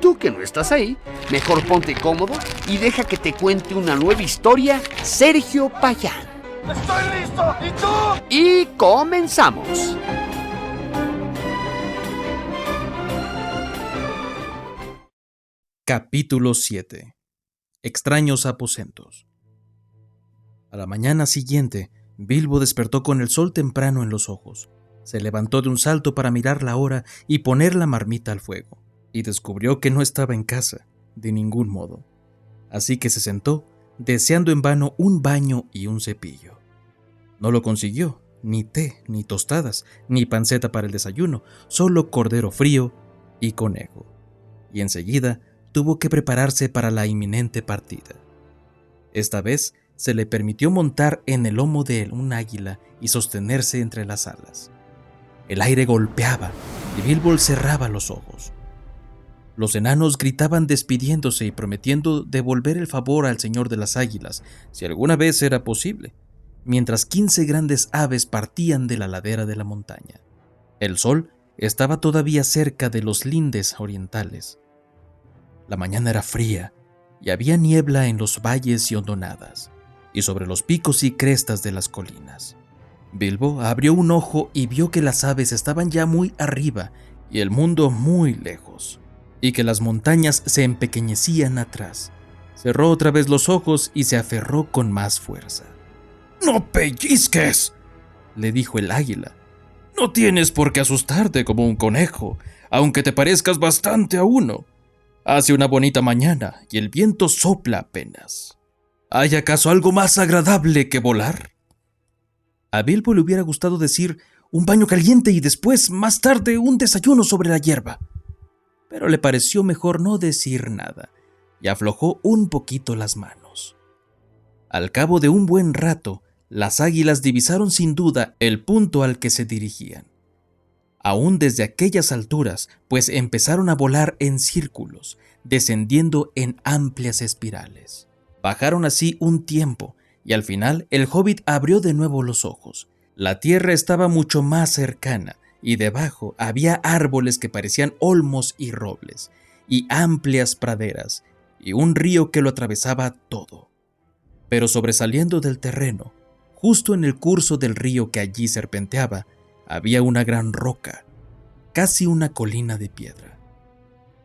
tú que no estás ahí, mejor ponte cómodo y deja que te cuente una nueva historia, Sergio Payán. ¡Estoy listo! ¿Y tú? Y comenzamos. Capítulo 7. Extraños aposentos. A la mañana siguiente, Bilbo despertó con el sol temprano en los ojos. Se levantó de un salto para mirar la hora y poner la marmita al fuego, y descubrió que no estaba en casa, de ningún modo. Así que se sentó, deseando en vano un baño y un cepillo. No lo consiguió, ni té, ni tostadas, ni panceta para el desayuno, solo cordero frío y conejo. Y enseguida tuvo que prepararse para la inminente partida. Esta vez se le permitió montar en el lomo de un águila y sostenerse entre las alas. El aire golpeaba y Bilbo cerraba los ojos. Los enanos gritaban despidiéndose y prometiendo devolver el favor al Señor de las Águilas, si alguna vez era posible, mientras 15 grandes aves partían de la ladera de la montaña. El sol estaba todavía cerca de los lindes orientales. La mañana era fría y había niebla en los valles y hondonadas, y sobre los picos y crestas de las colinas. Bilbo abrió un ojo y vio que las aves estaban ya muy arriba y el mundo muy lejos, y que las montañas se empequeñecían atrás. Cerró otra vez los ojos y se aferró con más fuerza. «¡No pellizques!», le dijo el águila. «No tienes por qué asustarte como un conejo, aunque te parezcas bastante a uno. Hace una bonita mañana y el viento sopla apenas. ¿Hay acaso algo más agradable que volar?». A Bilbo le hubiera gustado decir un baño caliente y después, más tarde, un desayuno sobre la hierba. Pero le pareció mejor no decir nada y aflojó un poquito las manos. Al cabo de un buen rato, las águilas divisaron sin duda el punto al que se dirigían. Aún desde aquellas alturas, pues empezaron a volar en círculos, descendiendo en amplias espirales. Bajaron así un tiempo, y al final el hobbit abrió de nuevo los ojos. La tierra estaba mucho más cercana, y debajo había árboles que parecían olmos y robles, y amplias praderas, y un río que lo atravesaba todo. Pero sobresaliendo del terreno, justo en el curso del río que allí serpenteaba, había una gran roca, casi una colina de piedra,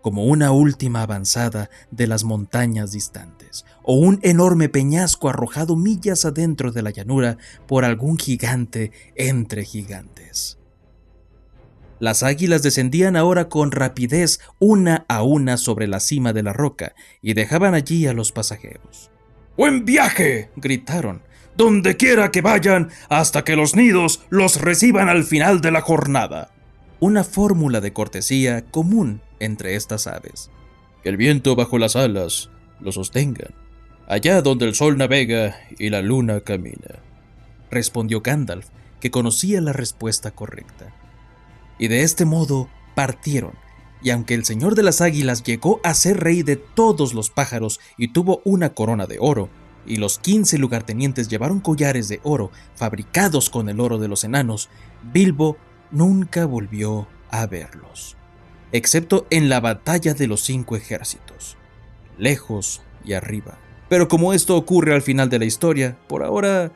como una última avanzada de las montañas distantes, o un enorme peñasco arrojado millas adentro de la llanura por algún gigante entre gigantes. Las águilas descendían ahora con rapidez una a una sobre la cima de la roca y dejaban allí a los pasajeros. «¡Buen viaje!», gritaron, «donde quiera que vayan, hasta que los nidos los reciban al final de la jornada». Una fórmula de cortesía común entre estas aves. «Que el viento bajo las alas lo sostengan, allá donde el sol navega y la luna camina», respondió Gandalf, que conocía la respuesta correcta. Y de este modo partieron, y aunque el Señor de las Águilas llegó a ser rey de todos los pájaros y tuvo una corona de oro, y los 15 lugartenientes llevaron collares de oro fabricados con el oro de los enanos, Bilbo nunca volvió a verlos, excepto en la batalla de los 5 ejércitos, lejos y arriba. Pero como esto ocurre al final de la historia, por ahora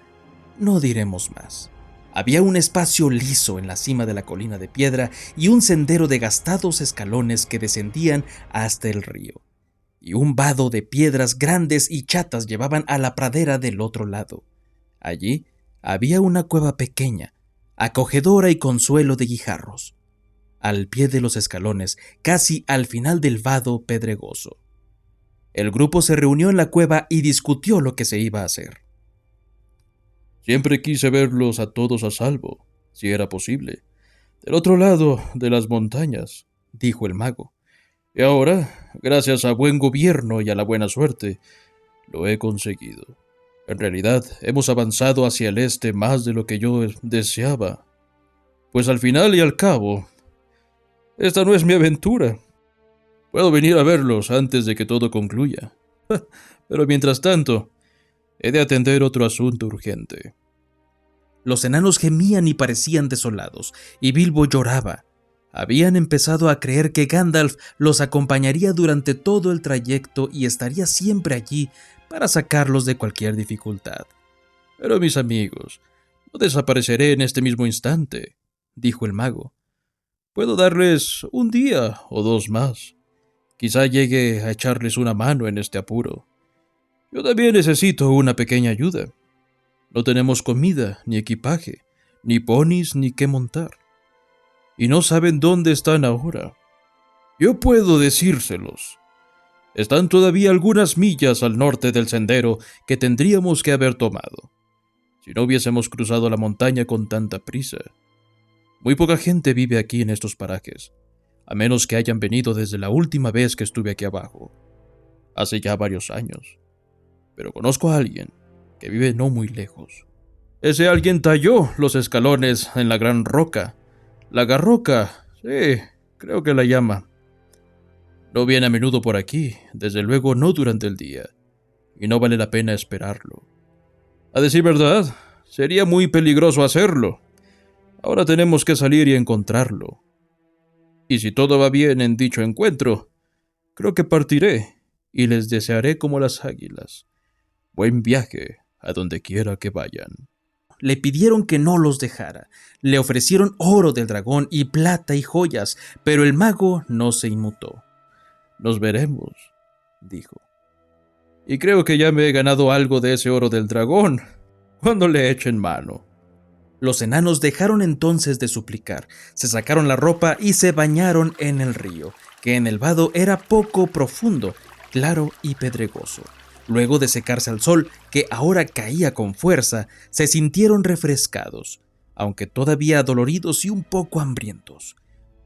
no diremos más. Había un espacio liso en la cima de la colina de piedra y un sendero de gastados escalones que descendían hasta el río, y un vado de piedras grandes y chatas llevaban a la pradera del otro lado. Allí había una cueva pequeña, acogedora y con suelo de guijarros, al pie de los escalones, casi al final del vado pedregoso. El grupo se reunió en la cueva y discutió lo que se iba a hacer. «Siempre quise verlos a todos a salvo, si era posible, del otro lado de las montañas», dijo el mago. «Y ahora, gracias a buen gobierno y a la buena suerte, lo he conseguido. En realidad, hemos avanzado hacia el este más de lo que yo deseaba. Pues al final y al cabo, esta no es mi aventura. Puedo venir a verlos antes de que todo concluya. Pero mientras tanto, he de atender otro asunto urgente». Los enanos gemían y parecían desolados, y Bilbo lloraba. Habían empezado a creer que Gandalf los acompañaría durante todo el trayecto y estaría siempre allí para sacarlos de cualquier dificultad. Pero mis amigos, no desapareceré en este mismo instante, dijo el mago. Puedo darles un día o dos más. Quizá llegue a echarles una mano en este apuro. Yo también necesito una pequeña ayuda. No tenemos comida, ni equipaje, ni ponis, ni qué montar. Y no saben dónde están ahora. Yo puedo decírselos. Están todavía algunas millas al norte del sendero que tendríamos que haber tomado, si no hubiésemos cruzado la montaña con tanta prisa. Muy poca gente vive aquí en estos parajes, a menos que hayan venido desde la última vez que estuve aquí abajo, hace ya varios años. Pero conozco a alguien que vive no muy lejos. Ese alguien talló los escalones en la gran roca. La Garroca, sí, creo que la llama. No viene a menudo por aquí, desde luego no durante el día, y no vale la pena esperarlo. A decir verdad, sería muy peligroso hacerlo. Ahora tenemos que salir y encontrarlo. Y si todo va bien en dicho encuentro, creo que partiré y les desearé como las águilas. Buen viaje a donde quiera que vayan. Le pidieron que no los dejara. Le ofrecieron oro del dragón y plata y joyas, pero el mago no se inmutó. Nos veremos, dijo. Y creo que ya me he ganado algo de ese oro del dragón, cuando le echen mano. Los enanos dejaron entonces de suplicar, se sacaron la ropa y se bañaron en el río, que en el vado era poco profundo, claro y pedregoso. Luego de secarse al sol, que ahora caía con fuerza, se sintieron refrescados, aunque todavía adoloridos y un poco hambrientos.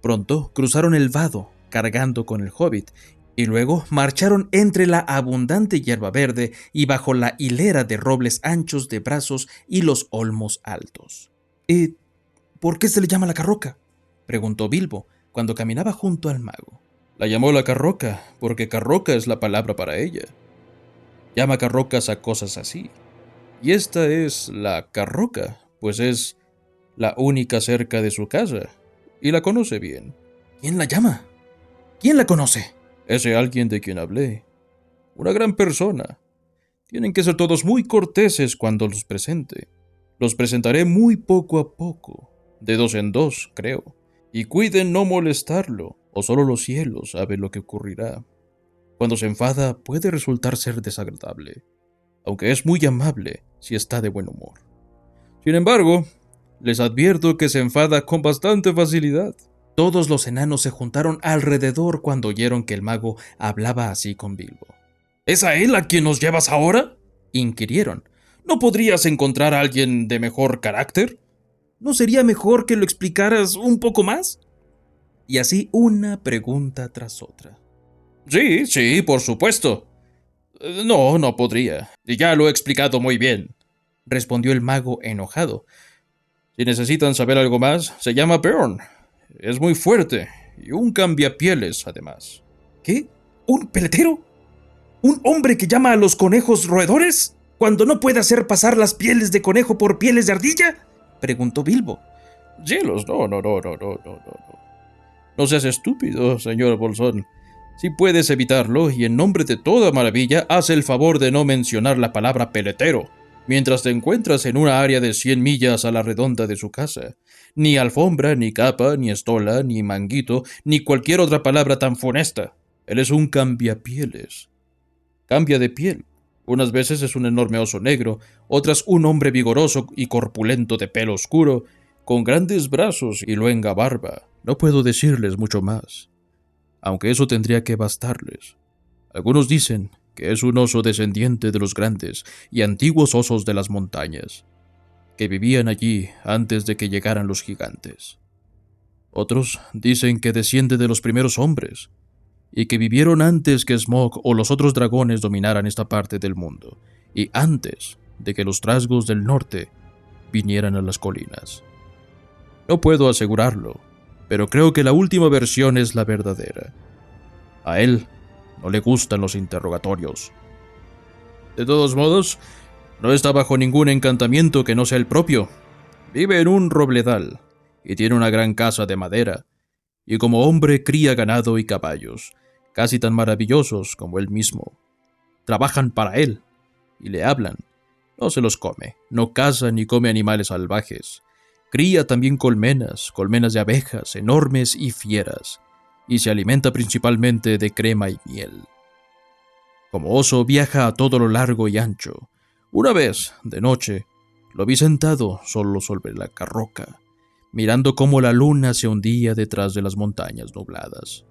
Pronto cruzaron el vado, cargando con el hobbit, y luego marcharon entre la abundante hierba verde y bajo la hilera de robles anchos de brazos y los olmos altos. ¿Y por qué se le llama la Carroca?, preguntó Bilbo, cuando caminaba junto al mago. La llamó la Carroca, porque Carroca es la palabra para ella. Llama carrocas a cosas así. Y esta es la Carroca, pues es la única cerca de su casa, y la conoce bien. ¿Quién la llama? ¿Quién la conoce? Ese alguien de quien hablé. Una gran persona. Tienen que ser todos muy corteses cuando los presente. Los presentaré muy poco a poco, de dos en dos, creo. Y cuiden no molestarlo, o solo los cielos saben lo que ocurrirá. Cuando se enfada puede resultar ser desagradable, aunque es muy amable si está de buen humor. Sin embargo, les advierto que se enfada con bastante facilidad. Todos los enanos se juntaron alrededor cuando oyeron que el mago hablaba así con Bilbo. ¿Es a él a quien nos llevas ahora?, inquirieron. ¿No podrías encontrar a alguien de mejor carácter? ¿No sería mejor que lo explicaras un poco más? Y así una pregunta tras otra. Sí, por supuesto. No podría. Y ya lo he explicado muy bien, respondió el mago enojado. Si necesitan saber algo más, se llama Beorn. Es muy fuerte y un cambiapieles, además. ¿Qué? ¿Un peletero? ¿Un hombre que llama a los conejos roedores cuando no puede hacer pasar las pieles de conejo por pieles de ardilla?, preguntó Bilbo. Cielos, no. No seas estúpido, señor Bolsón. Si puedes evitarlo, y en nombre de toda maravilla, haz el favor de no mencionar la palabra peletero mientras te encuentras en una área de 100 millas a la redonda de su casa. Ni alfombra, ni capa, ni estola, ni manguito, ni cualquier otra palabra tan funesta. Él es un cambiapieles. Cambia de piel. Unas veces es un enorme oso negro, otras un hombre vigoroso y corpulento de pelo oscuro, con grandes brazos y luenga barba. No puedo decirles mucho más, aunque eso tendría que bastarles. Algunos dicen que es un oso descendiente de los grandes y antiguos osos de las montañas, que vivían allí antes de que llegaran los gigantes. Otros dicen que desciende de los primeros hombres, y que vivieron antes que Smaug o los otros dragones dominaran esta parte del mundo, y antes de que los trasgos del norte vinieran a las colinas. No puedo asegurarlo, pero creo que la última versión es la verdadera. A él no le gustan los interrogatorios. De todos modos, no está bajo ningún encantamiento que no sea el propio. Vive en un robledal y tiene una gran casa de madera, y como hombre cría ganado y caballos, casi tan maravillosos como él mismo. Trabajan para él y le hablan. No se los come, no caza ni come animales salvajes. Cría también colmenas, colmenas de abejas, enormes y fieras, y se alimenta principalmente de crema y miel. Como oso viaja a todo lo largo y ancho. Una vez, de noche, lo vi sentado solo sobre la carroca, mirando cómo la luna se hundía detrás de las montañas nubladas.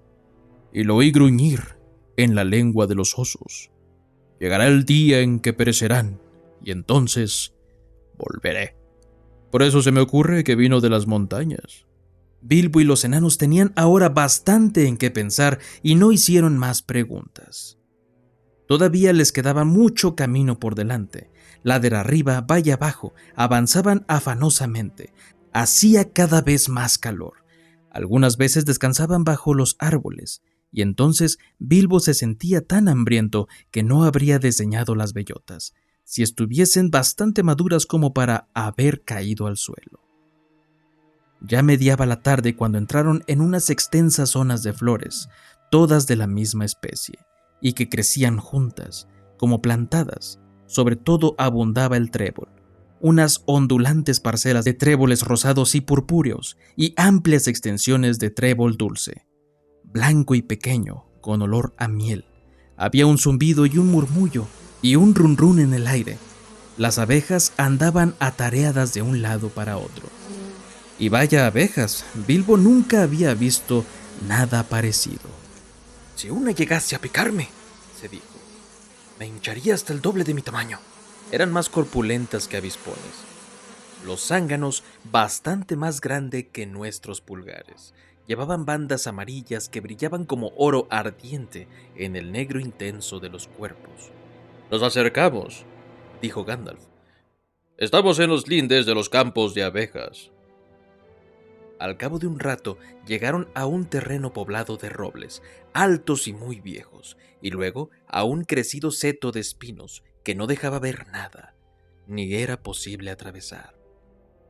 Y lo oí gruñir en la lengua de los osos. Llegará el día en que perecerán, y entonces volveré. Por eso se me ocurre que vino de las montañas. Bilbo y los enanos tenían ahora bastante en qué pensar y no hicieron más preguntas. Todavía les quedaba mucho camino por delante. Ladera arriba, valle abajo, avanzaban afanosamente. Hacía cada vez más calor. Algunas veces descansaban bajo los árboles, y entonces Bilbo se sentía tan hambriento que no habría desdeñado las bellotas, si estuviesen bastante maduras como para haber caído al suelo. Ya mediaba la tarde cuando entraron en unas extensas zonas de flores, todas de la misma especie, y que crecían juntas, como plantadas. Sobre todo abundaba el trébol, unas ondulantes parcelas de tréboles rosados y purpúreos, y amplias extensiones de trébol dulce, blanco y pequeño, con olor a miel. Había un zumbido y un murmullo, y un run en el aire. Las abejas andaban atareadas de un lado para otro. Y vaya abejas, Bilbo nunca había visto nada parecido. Si una llegase a picarme, se dijo, me hincharía hasta el doble de mi tamaño. Eran más corpulentas que avispones. Los zánganos, bastante más grande que nuestros pulgares, llevaban bandas amarillas que brillaban como oro ardiente en el negro intenso de los cuerpos. Nos acercamos, dijo Gandalf. Estamos en los lindes de los campos de abejas. Al cabo de un rato llegaron a un terreno poblado de robles, altos y muy viejos, y luego a un crecido seto de espinos que no dejaba ver nada, ni era posible atravesar.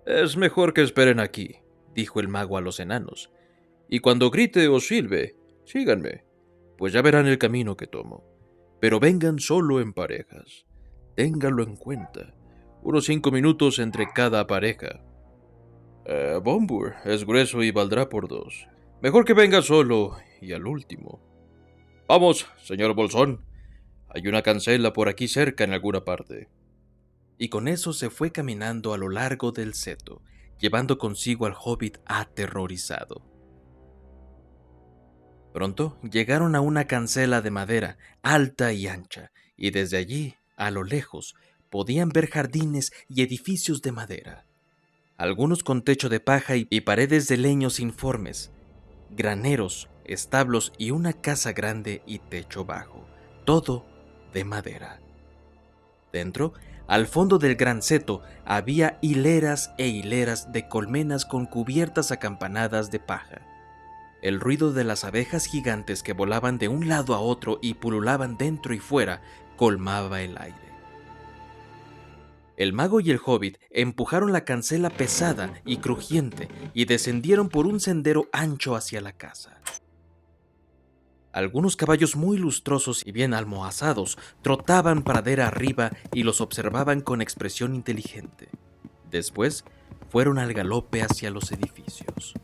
Es mejor que esperen aquí, dijo el mago a los enanos, y cuando grite o silbe, síganme, pues ya verán el camino que tomo. Pero vengan solo en parejas, ténganlo en cuenta, unos 5 minutos entre cada pareja. Bombur es grueso y valdrá por 2. Mejor que venga solo y al último. Vamos, señor Bolsón. Hay una cancela por aquí cerca en alguna parte. Y con eso se fue caminando a lo largo del seto, llevando consigo al hobbit aterrorizado. Pronto llegaron a una cancela de madera, alta y ancha, y desde allí, a lo lejos, podían ver jardines y edificios de madera. Algunos con techo de paja y paredes de leños informes, graneros, establos y una casa grande y techo bajo, todo de madera. Dentro, al fondo del gran seto, había hileras e hileras de colmenas con cubiertas acampanadas de paja. El ruido de las abejas gigantes que volaban de un lado a otro y pululaban dentro y fuera colmaba el aire. El mago y el hobbit empujaron la cancela pesada y crujiente y descendieron por un sendero ancho hacia la casa. Algunos caballos muy lustrosos y bien almohazados trotaban pradera arriba y los observaban con expresión inteligente. Después fueron al galope hacia los edificios.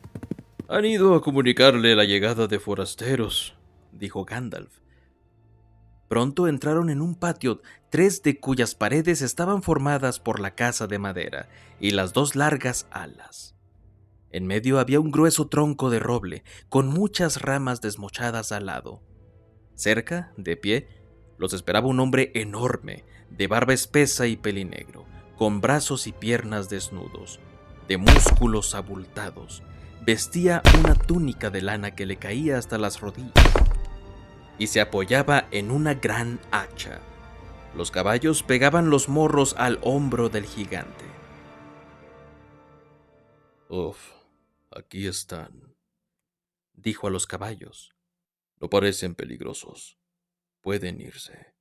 Han ido a comunicarle la llegada de forasteros, dijo Gandalf. Pronto entraron en un patio, 3 de cuyas paredes estaban formadas por la casa de madera y las 2 largas alas. En medio había un grueso tronco de roble, con muchas ramas desmochadas al lado. Cerca, de pie, los esperaba un hombre enorme, de barba espesa y pelinegro, con brazos y piernas desnudos, de músculos abultados. Vestía una túnica de lana que le caía hasta las rodillas y se apoyaba en una gran hacha. Los caballos pegaban los morros al hombro del gigante. Uf, aquí están, dijo a los caballos. No parecen peligrosos. Pueden irse.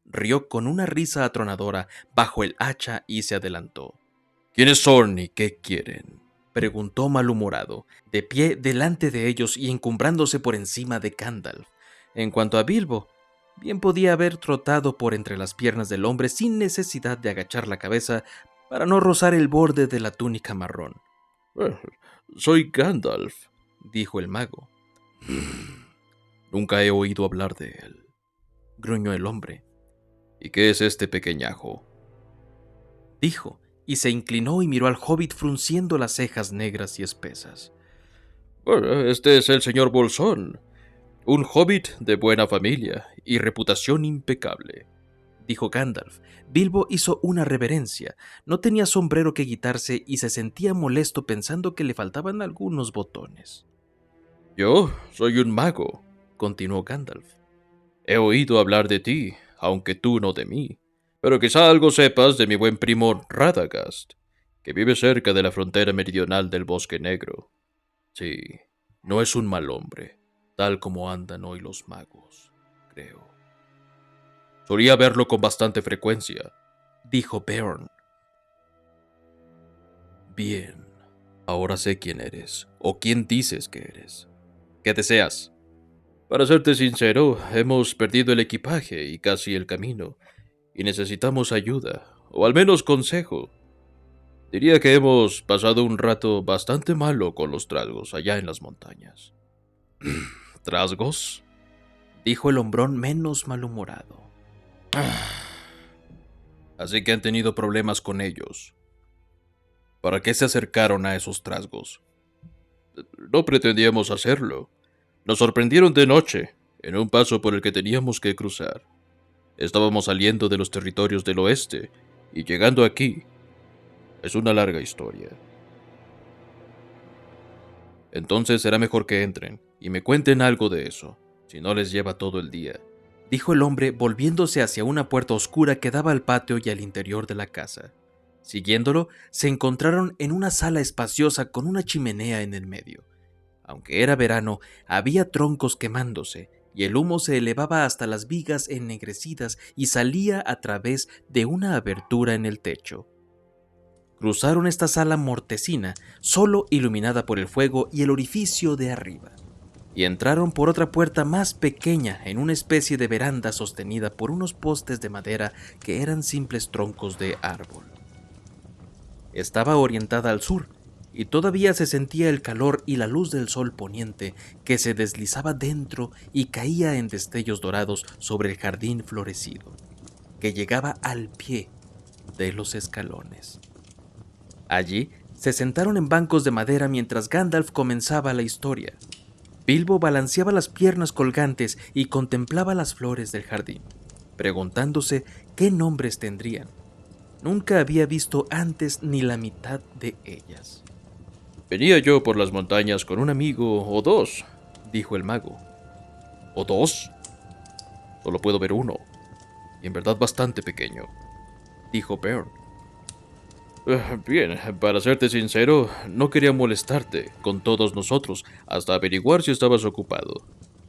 Rió con una risa atronadora bajo el hacha y se adelantó. ¿Quiénes son y qué quieren? preguntó malhumorado, de pie delante de ellos y encumbrándose por encima de Gandalf. En cuanto a Bilbo, bien podía haber trotado por entre las piernas del hombre sin necesidad de agachar la cabeza para no rozar el borde de la túnica marrón. Soy Gandalf, Dijo el mago. Nunca he oído hablar de él, Gruñó el hombre. ¿Y qué es este pequeñajo? Dijo, y se inclinó y miró al hobbit frunciendo las cejas negras y espesas. Este es el señor Bolsón, un hobbit de buena familia y reputación impecable, Dijo Gandalf. Bilbo hizo una reverencia. No tenía sombrero que quitarse y se sentía molesto pensando que le faltaban algunos botones. Yo soy un mago, Continuó Gandalf. he oído hablar de ti, aunque tú no de mí, pero quizá algo sepas de mi buen primo Radagast, que vive cerca de la frontera meridional del Bosque Negro. Sí, no es un mal hombre, tal como andan hoy los magos, creo. Solía verlo con bastante frecuencia, Dijo Beorn. Bien, ahora sé quién eres, o quién dices que eres. ¿Qué deseas? Para serte sincero, hemos perdido el equipaje y casi el camino, y necesitamos ayuda, o al menos consejo. Diría que hemos pasado un rato bastante malo con los trasgos allá en las montañas. ¿Trasgos? Dijo el hombrón menos malhumorado. Así que han tenido problemas con ellos. ¿Para qué se acercaron a esos trasgos? No pretendíamos hacerlo. Nos sorprendieron de noche, en un paso por el que teníamos que cruzar. Estábamos saliendo de los territorios del oeste y llegando aquí. Es una larga historia. Entonces será mejor que entren y me cuenten algo de eso, si no les lleva todo el día. Dijo el hombre volviéndose hacia una puerta oscura que daba al patio y al interior de la casa. Siguiéndolo, se encontraron en una sala espaciosa con una chimenea en el medio. Aunque era verano, había troncos quemándose, y el humo se elevaba hasta las vigas ennegrecidas y salía a través de una abertura en el techo. Cruzaron esta sala mortecina, solo iluminada por el fuego y el orificio de arriba, y entraron por otra puerta más pequeña en una especie de veranda sostenida por unos postes de madera que eran simples troncos de árbol. Estaba orientada al sur, y todavía se sentía el calor y la luz del sol poniente que se deslizaba dentro y caía en destellos dorados sobre el jardín florecido, que llegaba al pie de los escalones. Allí se sentaron en bancos de madera mientras Gandalf comenzaba la historia. Bilbo balanceaba las piernas colgantes y contemplaba las flores del jardín, preguntándose qué nombres tendrían. Nunca había visto antes ni la mitad de ellas. Venía yo por las montañas con un amigo o dos, dijo el mago. ¿O dos? Solo puedo ver uno, y en verdad bastante pequeño, dijo Beorn. Bien, para serte sincero, no quería molestarte con todos nosotros hasta averiguar si estabas ocupado.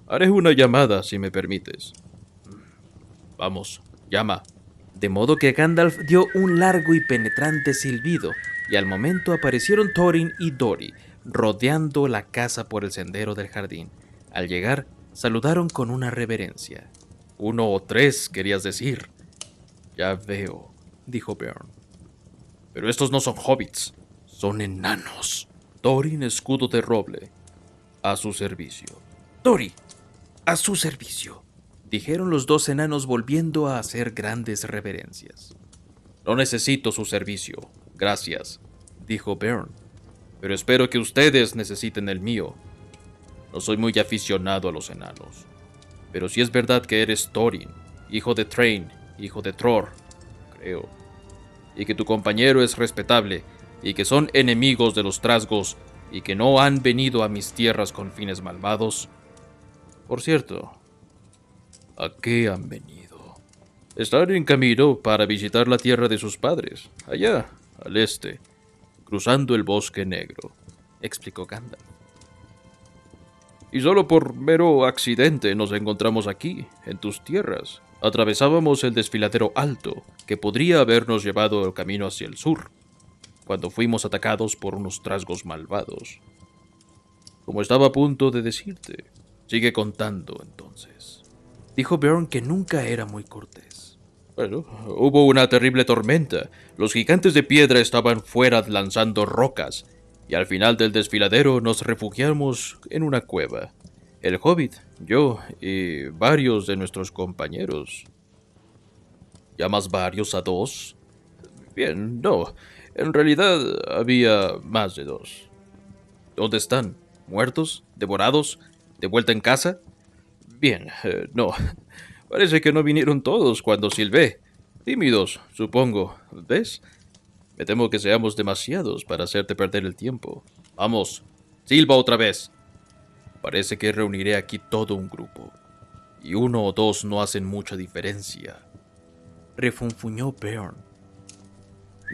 Haré una llamada, si me permites. Vamos, llama. De modo que Gandalf dio un largo y penetrante silbido, y al momento aparecieron Thorin y Dori, rodeando la casa por el sendero del jardín. Al llegar, saludaron con una reverencia. 1 o 3, querías decir. Ya veo, dijo Beorn. Pero estos no son hobbits, son enanos. Thorin, escudo de roble, a su servicio. Dori, a su servicio, dijeron los dos enanos volviendo a hacer grandes reverencias. No necesito su servicio, gracias, dijo Beorn. Pero espero que ustedes necesiten el mío. No soy muy aficionado a los enanos. Pero si es verdad que eres Thorin, hijo de Thrain, hijo de Tror, creo. Y que tu compañero es respetable, y que son enemigos de los trasgos, y que no han venido a mis tierras con fines malvados. Por cierto, ¿a qué han venido? Están en camino para visitar la tierra de sus padres, allá, al este, cruzando el Bosque Negro, explicó Gandalf. Y solo por mero accidente nos encontramos aquí, en tus tierras. Atravesábamos el desfiladero alto, que podría habernos llevado el camino hacia el sur. cuando fuimos atacados por unos trasgos malvados. Como estaba a punto de decirte, sigue contando entonces. Dijo Bjorn, que nunca era muy cortés. Bueno, hubo una terrible tormenta. Los gigantes de piedra estaban fuera lanzando rocas, y al final del desfiladero nos refugiamos en una cueva. El hobbit, yo y varios de nuestros compañeros. ¿Llamas varios a 2? Bien, no. En realidad había más de 2. ¿Dónde están? ¿Muertos? ¿Devorados? ¿De vuelta en casa? Bien, no. Parece que no vinieron todos cuando silbé. Tímidos, supongo. ¿Ves? Me temo que seamos demasiados para hacerte perder el tiempo. Vamos, silba otra vez. Parece que reuniré aquí todo un grupo. Y 1 o 2 no hacen mucha diferencia. Refunfuñó Bjorn.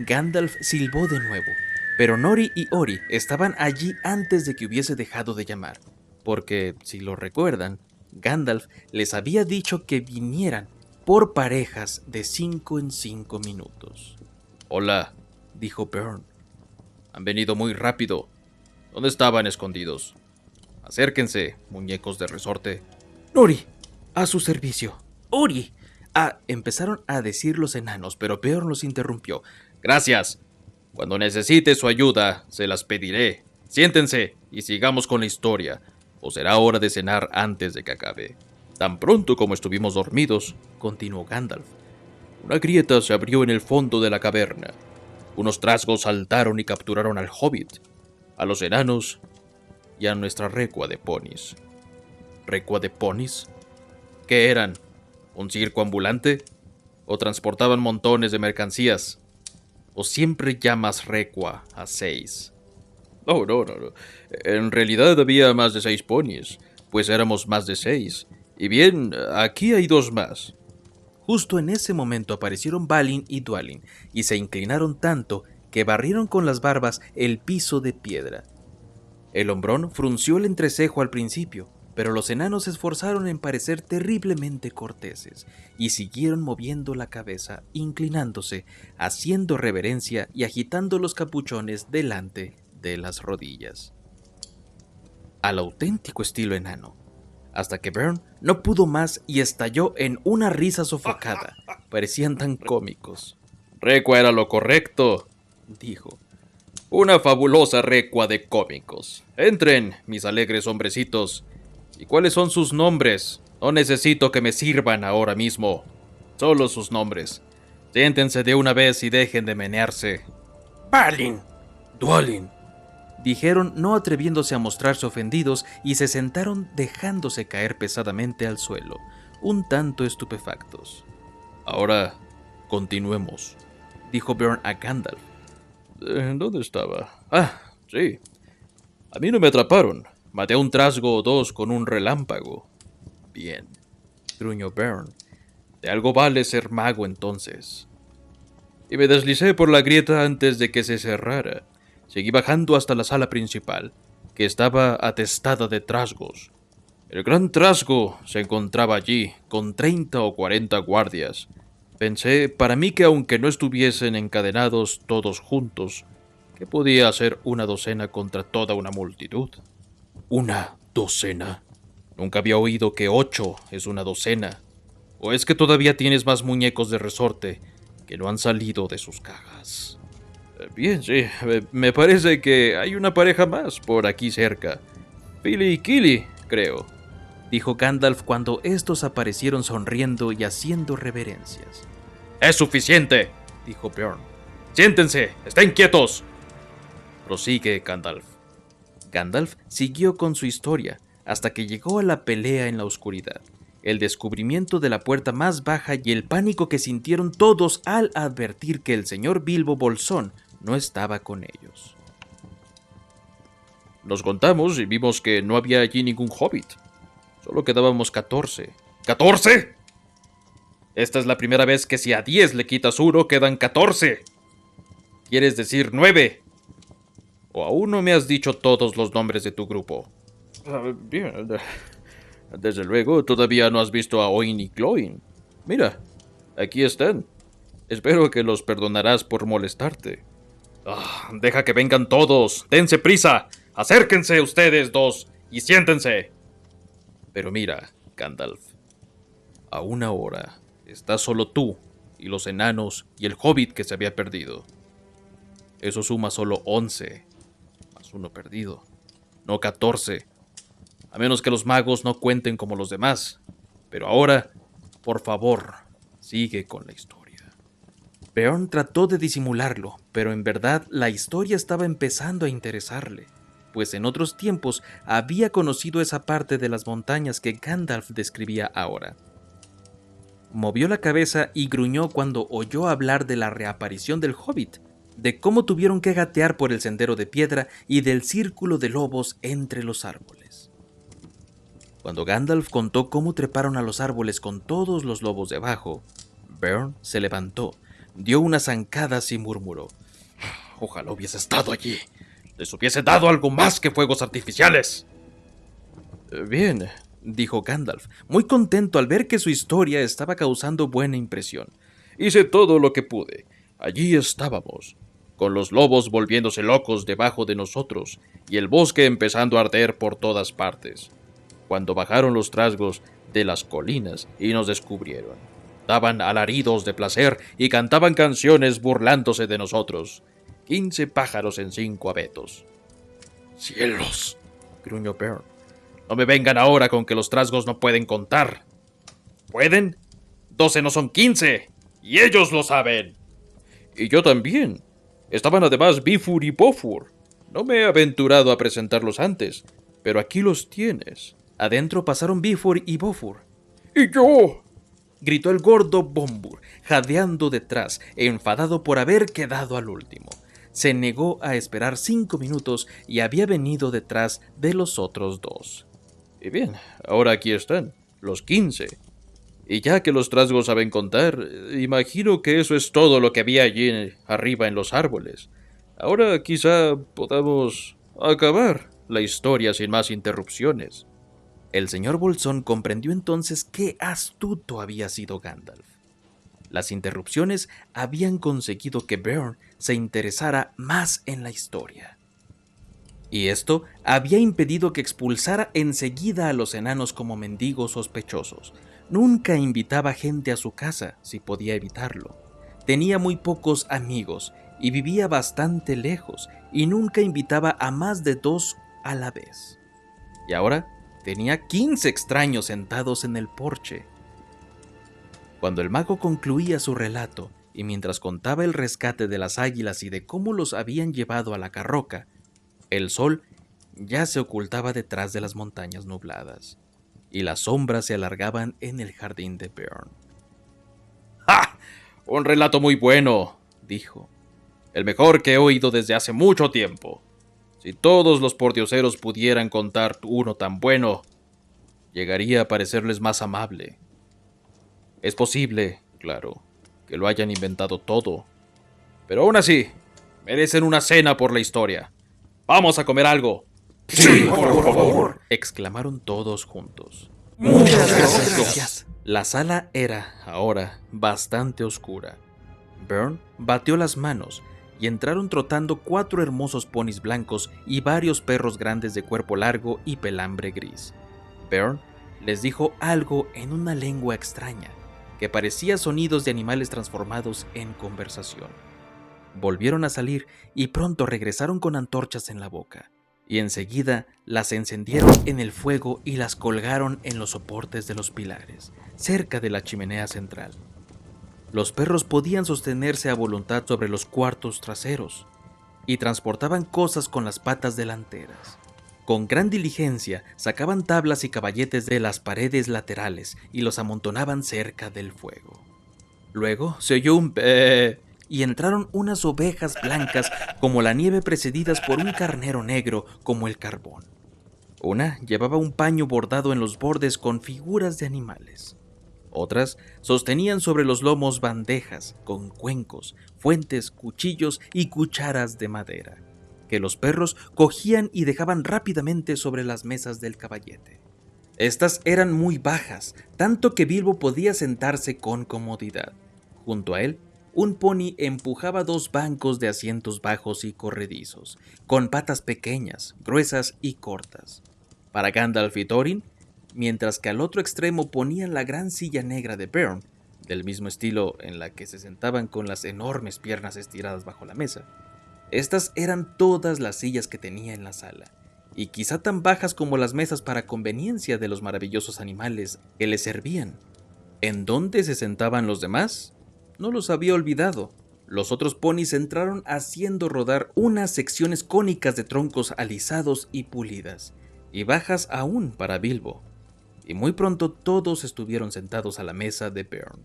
Gandalf silbó de nuevo, pero Nori y Ori estaban allí antes de que hubiese dejado de llamar, porque, si lo recuerdan, Gandalf les había dicho que vinieran por parejas de 5 en 5 minutos. Hola, Dijo Bjorn. han venido muy rápido. ¿Dónde estaban escondidos? Acérquense, muñecos de resorte. Nori, a su servicio. Ori. Empezaron a decir los enanos, pero Bjorn los interrumpió. Gracias. Cuando necesite su ayuda, se las pediré. Siéntense y sigamos con la historia, o será hora de cenar antes de que acabe. Tan pronto como estuvimos dormidos, continuó Gandalf, una grieta se abrió en el fondo de la caverna. Unos trasgos saltaron y capturaron al hobbit, a los enanos y a nuestra recua de ponis. ¿Recua de ponis? ¿Qué eran? ¿Un circo ambulante? ¿O transportaban montones de mercancías? ¿O siempre llamas recua a 6? No. En realidad había más de 6 ponis, pues éramos más de 6. Y bien, aquí hay 2 más. Justo en ese momento aparecieron Balin y Dwalin, y se inclinaron tanto que barrieron con las barbas el piso de piedra. El hombrón frunció el entrecejo al principio, pero los enanos se esforzaron en parecer terriblemente corteses, y siguieron moviendo la cabeza, inclinándose, haciendo reverencia y agitando los capuchones delante de las rodillas. Al auténtico estilo enano, hasta que Bjorn no pudo más y estalló en una risa sofocada. Parecían tan cómicos. Recua era lo correcto, Dijo. una fabulosa recua de cómicos. Entren, mis alegres hombrecitos. ¿Y cuáles son sus nombres? No necesito que me sirvan ahora mismo. Solo sus nombres. Siéntense de una vez y dejen de menearse. Balin, Dwalin, dijeron, no atreviéndose a mostrarse ofendidos, y se sentaron dejándose caer pesadamente al suelo, un tanto estupefactos. Ahora, continuemos, Dijo Bjorn a Gandalf. ¿Dónde estaba? Ah, sí. A mí no me atraparon. Maté a un trasgo o 2 con un relámpago. Bien, Gruñó Bjorn. de algo vale ser mago entonces. Y me deslicé por la grieta antes de que se cerrara. Seguí bajando hasta la sala principal, que estaba atestada de trasgos. El gran trasgo se encontraba allí, con 30 o 40 guardias. Pensé, para mí, que aunque no estuviesen encadenados todos juntos, ¿qué podía hacer una docena contra toda una multitud? ¿Una docena? Nunca había oído que 8 es una docena. ¿O es que todavía tienes más muñecos de resorte que no han salido de sus cajas? Bien, sí, me parece que hay una pareja más por aquí cerca. Fili y Kili, creo. Dijo Gandalf cuando estos aparecieron sonriendo y haciendo reverencias. ¡Es suficiente!, dijo Bjorn. ¡Siéntense! ¡Estén quietos! Prosigue, Gandalf. Gandalf siguió con su historia hasta que llegó a la pelea en la oscuridad, el descubrimiento de la puerta más baja y el pánico que sintieron todos al advertir que el señor Bilbo Bolsón no estaba con ellos. Nos contamos y vimos que no había allí ningún hobbit. Solo quedábamos 14. ¿14? Esta es la primera vez que si a 10 le quitas 1, quedan 14. ¿Quieres decir 9? ¿O aún no me has dicho todos los nombres de tu grupo? Bien. Desde luego, todavía no has visto a Oin y Gloin. Mira, aquí están. Espero que los perdonarás por molestarte. Deja que vengan todos. Dense prisa. Acérquense ustedes dos y siéntense. Pero mira, Gandalf, aún ahora estás solo tú y los enanos y el hobbit que se había perdido. Eso suma solo 11, más uno perdido, no 14, a menos que los magos no cuenten como los demás. Pero ahora, por favor, sigue con la historia. Beorn trató de disimularlo, pero en verdad la historia estaba empezando a interesarle, pues en otros tiempos había conocido esa parte de las montañas que Gandalf describía ahora. Movió la cabeza y gruñó cuando oyó hablar de la reaparición del hobbit, de cómo tuvieron que gatear por el sendero de piedra y del círculo de lobos entre los árboles. Cuando Gandalf contó cómo treparon a los árboles con todos los lobos debajo, Beorn se levantó, dio unas zancadas y murmuró: Ojalá hubiese estado allí. Les hubiese dado algo más que fuegos artificiales. Bien, dijo Gandalf, muy contento al ver que su historia estaba causando buena impresión. Hice todo lo que pude. Allí estábamos, con los lobos volviéndose locos debajo de nosotros y el bosque empezando a arder por todas partes. Cuando bajaron los trasgos de las colinas y nos descubrieron, daban alaridos de placer y cantaban canciones burlándose de nosotros. 15 pájaros en 5 abetos. ¡Cielos!, gruñó Beorn. No me vengan ahora con que los trasgos no pueden contar. ¿Pueden? 12 no son 15, y ellos lo saben. Y yo también. Estaban además Bifur y Bofur. No me he aventurado a presentarlos antes, pero aquí los tienes. Adentro pasaron Bifur y Bofur. ¡Y yo!, gritó el gordo Bombur, jadeando detrás, enfadado por haber quedado al último. Se negó a esperar 5 minutos y había venido detrás de los otros 2. Y bien, ahora aquí están, los 15. Y ya que los trasgos saben contar, imagino que eso es todo lo que había allí arriba en los árboles. Ahora quizá podamos acabar la historia sin más interrupciones. El señor Bolsón comprendió entonces qué astuto había sido Gandalf. Las interrupciones habían conseguido que Beorn se interesara más en la historia. Y esto había impedido que expulsara enseguida a los enanos como mendigos sospechosos. Nunca invitaba gente a su casa si podía evitarlo. Tenía muy pocos amigos y vivía bastante lejos, y nunca invitaba a más de 2 a la vez. Y ahora tenía 15 extraños sentados en el porche. Cuando el mago concluía su relato, y mientras contaba el rescate de las águilas y de cómo los habían llevado a la carroca, el sol ya se ocultaba detrás de las montañas nubladas, y las sombras se alargaban en el jardín de Beorn. ¡Ja! Un relato muy bueno, dijo. El mejor que he oído desde hace mucho tiempo. Si todos los pordioseros pudieran contar uno tan bueno, llegaría a parecerles más amable. Es posible, claro, que lo hayan inventado todo, pero aún así, merecen una cena por la historia. ¡Vamos a comer algo! ¡Sí, por favor! Exclamaron todos juntos. Muchas gracias. La sala era, ahora, bastante oscura. Beorn batió las manos y entraron trotando 4 hermosos ponis blancos y varios perros grandes de cuerpo largo y pelambre gris. Beorn les dijo algo en una lengua extraña, que parecía sonidos de animales transformados en conversación. Volvieron a salir y pronto regresaron con antorchas en la boca, y enseguida las encendieron en el fuego y las colgaron en los soportes de los pilares, cerca de la chimenea central. Los perros podían sostenerse a voluntad sobre los cuartos traseros, y transportaban cosas con las patas delanteras. Con gran diligencia sacaban tablas y caballetes de las paredes laterales y los amontonaban cerca del fuego. Luego se oyó un "pe", y entraron unas ovejas blancas como la nieve precedidas por un carnero negro como el carbón. Una llevaba un paño bordado en los bordes con figuras de animales. Otras sostenían sobre los lomos bandejas con cuencos, fuentes, cuchillos y cucharas de madera, que los perros cogían y dejaban rápidamente sobre las mesas del caballete. Estas eran muy bajas, tanto que Bilbo podía sentarse con comodidad. Junto a él un pony empujaba 2 bancos de asientos bajos y corredizos, con patas pequeñas, gruesas y cortas. Para Gandalf y Thorin, mientras que al otro extremo ponían la gran silla negra de Beorn, del mismo estilo en la que se sentaban con las enormes piernas estiradas bajo la mesa. Estas eran todas las sillas que tenía en la sala, y quizá tan bajas como las mesas para conveniencia de los maravillosos animales que le servían. ¿En dónde se sentaban los demás? No los había olvidado. Los otros ponis entraron haciendo rodar unas secciones cónicas de troncos alisados y pulidas, y bajas aún para Bilbo. Y muy pronto todos estuvieron sentados a la mesa de Beorn.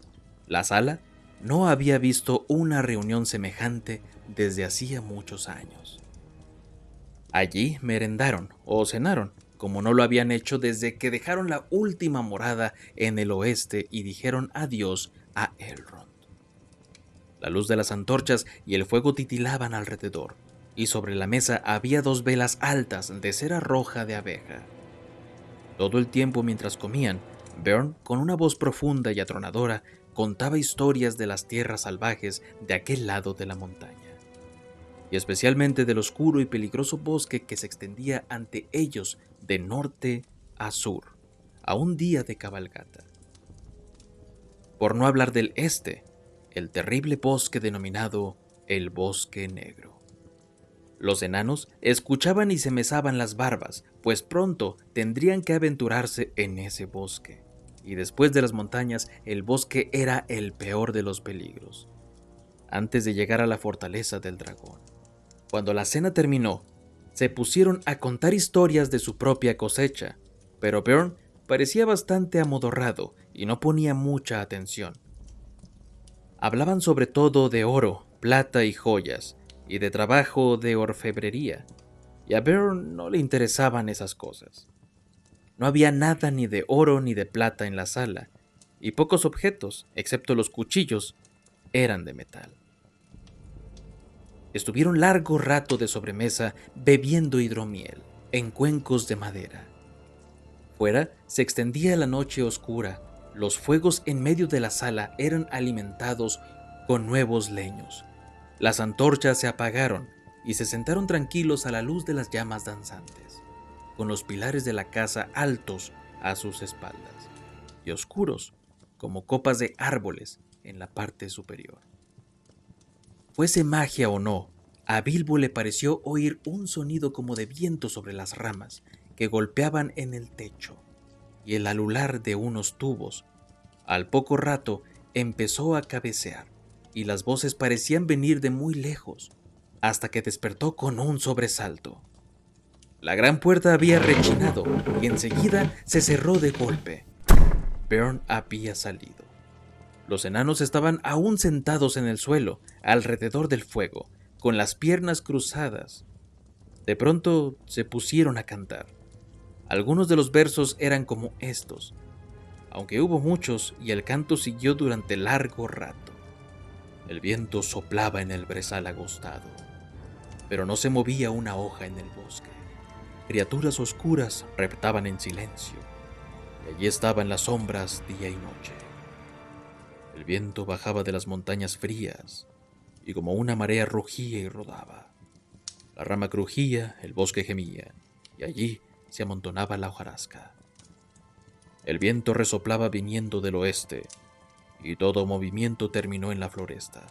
La sala no había visto una reunión semejante desde hacía muchos años. Allí merendaron o cenaron, como no lo habían hecho desde que dejaron la última morada en el oeste y dijeron adiós a Elrond. La luz de las antorchas y el fuego titilaban alrededor, y sobre la mesa había 2 velas altas de cera roja de abeja. Todo el tiempo mientras comían, Beorn, con una voz profunda y atronadora, contaba historias de las tierras salvajes de aquel lado de la montaña, y especialmente del oscuro y peligroso bosque que se extendía ante ellos de norte a sur, a un día de cabalgata. Por no hablar del este, el terrible bosque denominado el Bosque Negro. Los enanos escuchaban y se mesaban las barbas, pues pronto tendrían que aventurarse en ese bosque. Y después de las montañas, el bosque era el peor de los peligros, antes de llegar a la fortaleza del dragón. Cuando la cena terminó, se pusieron a contar historias de su propia cosecha, pero Beorn parecía bastante amodorrado y no ponía mucha atención. Hablaban sobre todo de oro, plata y joyas, y de trabajo de orfebrería, y a Beorn no le interesaban esas cosas. No había nada ni de oro ni de plata en la sala, y pocos objetos, excepto los cuchillos, eran de metal. Estuvieron largo rato de sobremesa bebiendo hidromiel en cuencos de madera. Fuera se extendía la noche oscura. Los fuegos en medio de la sala eran alimentados con nuevos leños. Las antorchas se apagaron y se sentaron tranquilos a la luz de las llamas danzantes, con los pilares de la casa altos a sus espaldas y oscuros como copas de árboles en la parte superior. Fuese magia o no, a Bilbo le pareció oír un sonido como de viento sobre las ramas que golpeaban en el techo y el alular de unos tubos. Al poco rato empezó a cabecear y las voces parecían venir de muy lejos, hasta que despertó con un sobresalto. La gran puerta había rechinado y enseguida se cerró de golpe. Beorn había salido. Los enanos estaban aún sentados en el suelo, alrededor del fuego, con las piernas cruzadas. De pronto se pusieron a cantar. Algunos de los versos eran como estos, aunque hubo muchos y el canto siguió durante largo rato. El viento soplaba en el brezal agostado, pero no se movía una hoja en el bosque. Criaturas oscuras reptaban en silencio, y allí estaban las sombras día y noche. El viento bajaba de las montañas frías, y como una marea rugía y rodaba. La rama crujía, el bosque gemía, y allí se amontonaba la hojarasca. El viento resoplaba viniendo del oeste, y todo movimiento terminó en la floresta.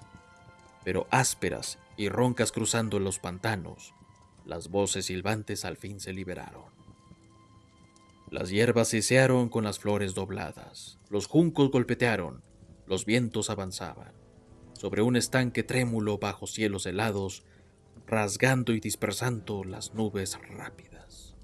Pero ásperas y roncas cruzando los pantanos, las voces silbantes al fin se liberaron. Las hierbas sisearon con las flores dobladas, los juncos golpetearon, los vientos avanzaban, sobre un estanque trémulo bajo cielos helados, rasgando y dispersando las nubes rápidas.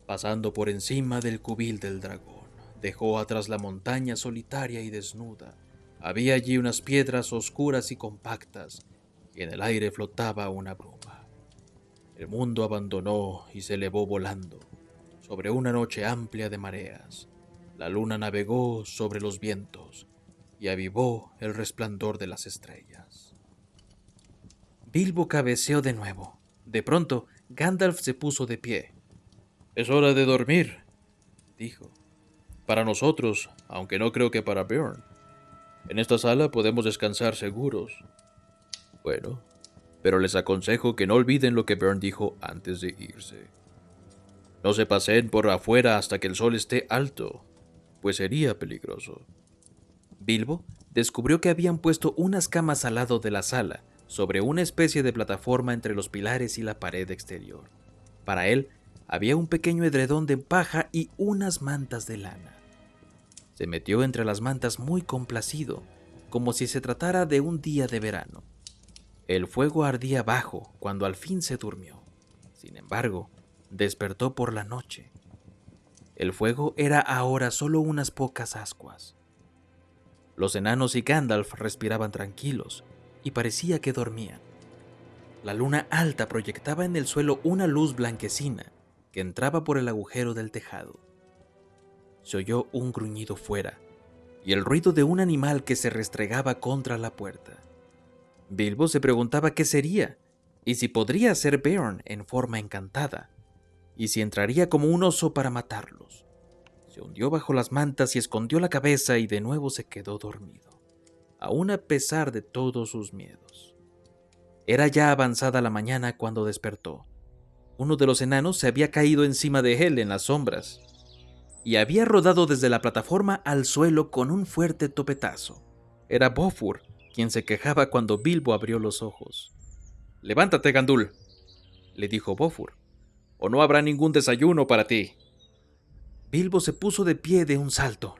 Pasando por encima del cubil del dragón, dejó atrás la montaña solitaria y desnuda. Había allí unas piedras oscuras y compactas, y en el aire flotaba una bruma. El mundo abandonó y se elevó volando, sobre una noche amplia de mareas. La luna navegó sobre los vientos, y avivó el resplandor de las estrellas. Bilbo cabeceó de nuevo. De pronto, Gandalf se puso de pie. «Es hora de dormir», dijo. «Para nosotros, aunque no creo que para Beorn». En esta sala podemos descansar seguros. Bueno, pero les aconsejo que no olviden lo que Bern dijo antes de irse. No se paseen por afuera hasta que el sol esté alto, pues sería peligroso. Bilbo descubrió que habían puesto unas camas al lado de la sala, sobre una especie de plataforma entre los pilares y la pared exterior. Para él, había un pequeño edredón de paja y unas mantas de lana. Se metió entre las mantas muy complacido, como si se tratara de un día de verano. El fuego ardía bajo cuando al fin se durmió. Sin embargo, despertó por la noche. El fuego era ahora solo unas pocas ascuas. Los enanos y Gandalf respiraban tranquilos y parecía que dormían. La luna alta proyectaba en el suelo una luz blanquecina que entraba por el agujero del tejado. Se oyó un gruñido fuera y el ruido de un animal que se restregaba contra la puerta. Bilbo se preguntaba qué sería y si podría ser Beorn en forma encantada, y si entraría como un oso para matarlos. Se hundió bajo las mantas y escondió la cabeza y de nuevo se quedó dormido, aún a pesar de todos sus miedos. Era ya avanzada la mañana cuando despertó. Uno de los enanos se había caído encima de él en las sombras y había rodado desde la plataforma al suelo con un fuerte topetazo. Era Bofur, quien se quejaba cuando Bilbo abrió los ojos. «Levántate, Gandul», le dijo Bofur, «o no habrá ningún desayuno para ti». Bilbo se puso de pie de un salto.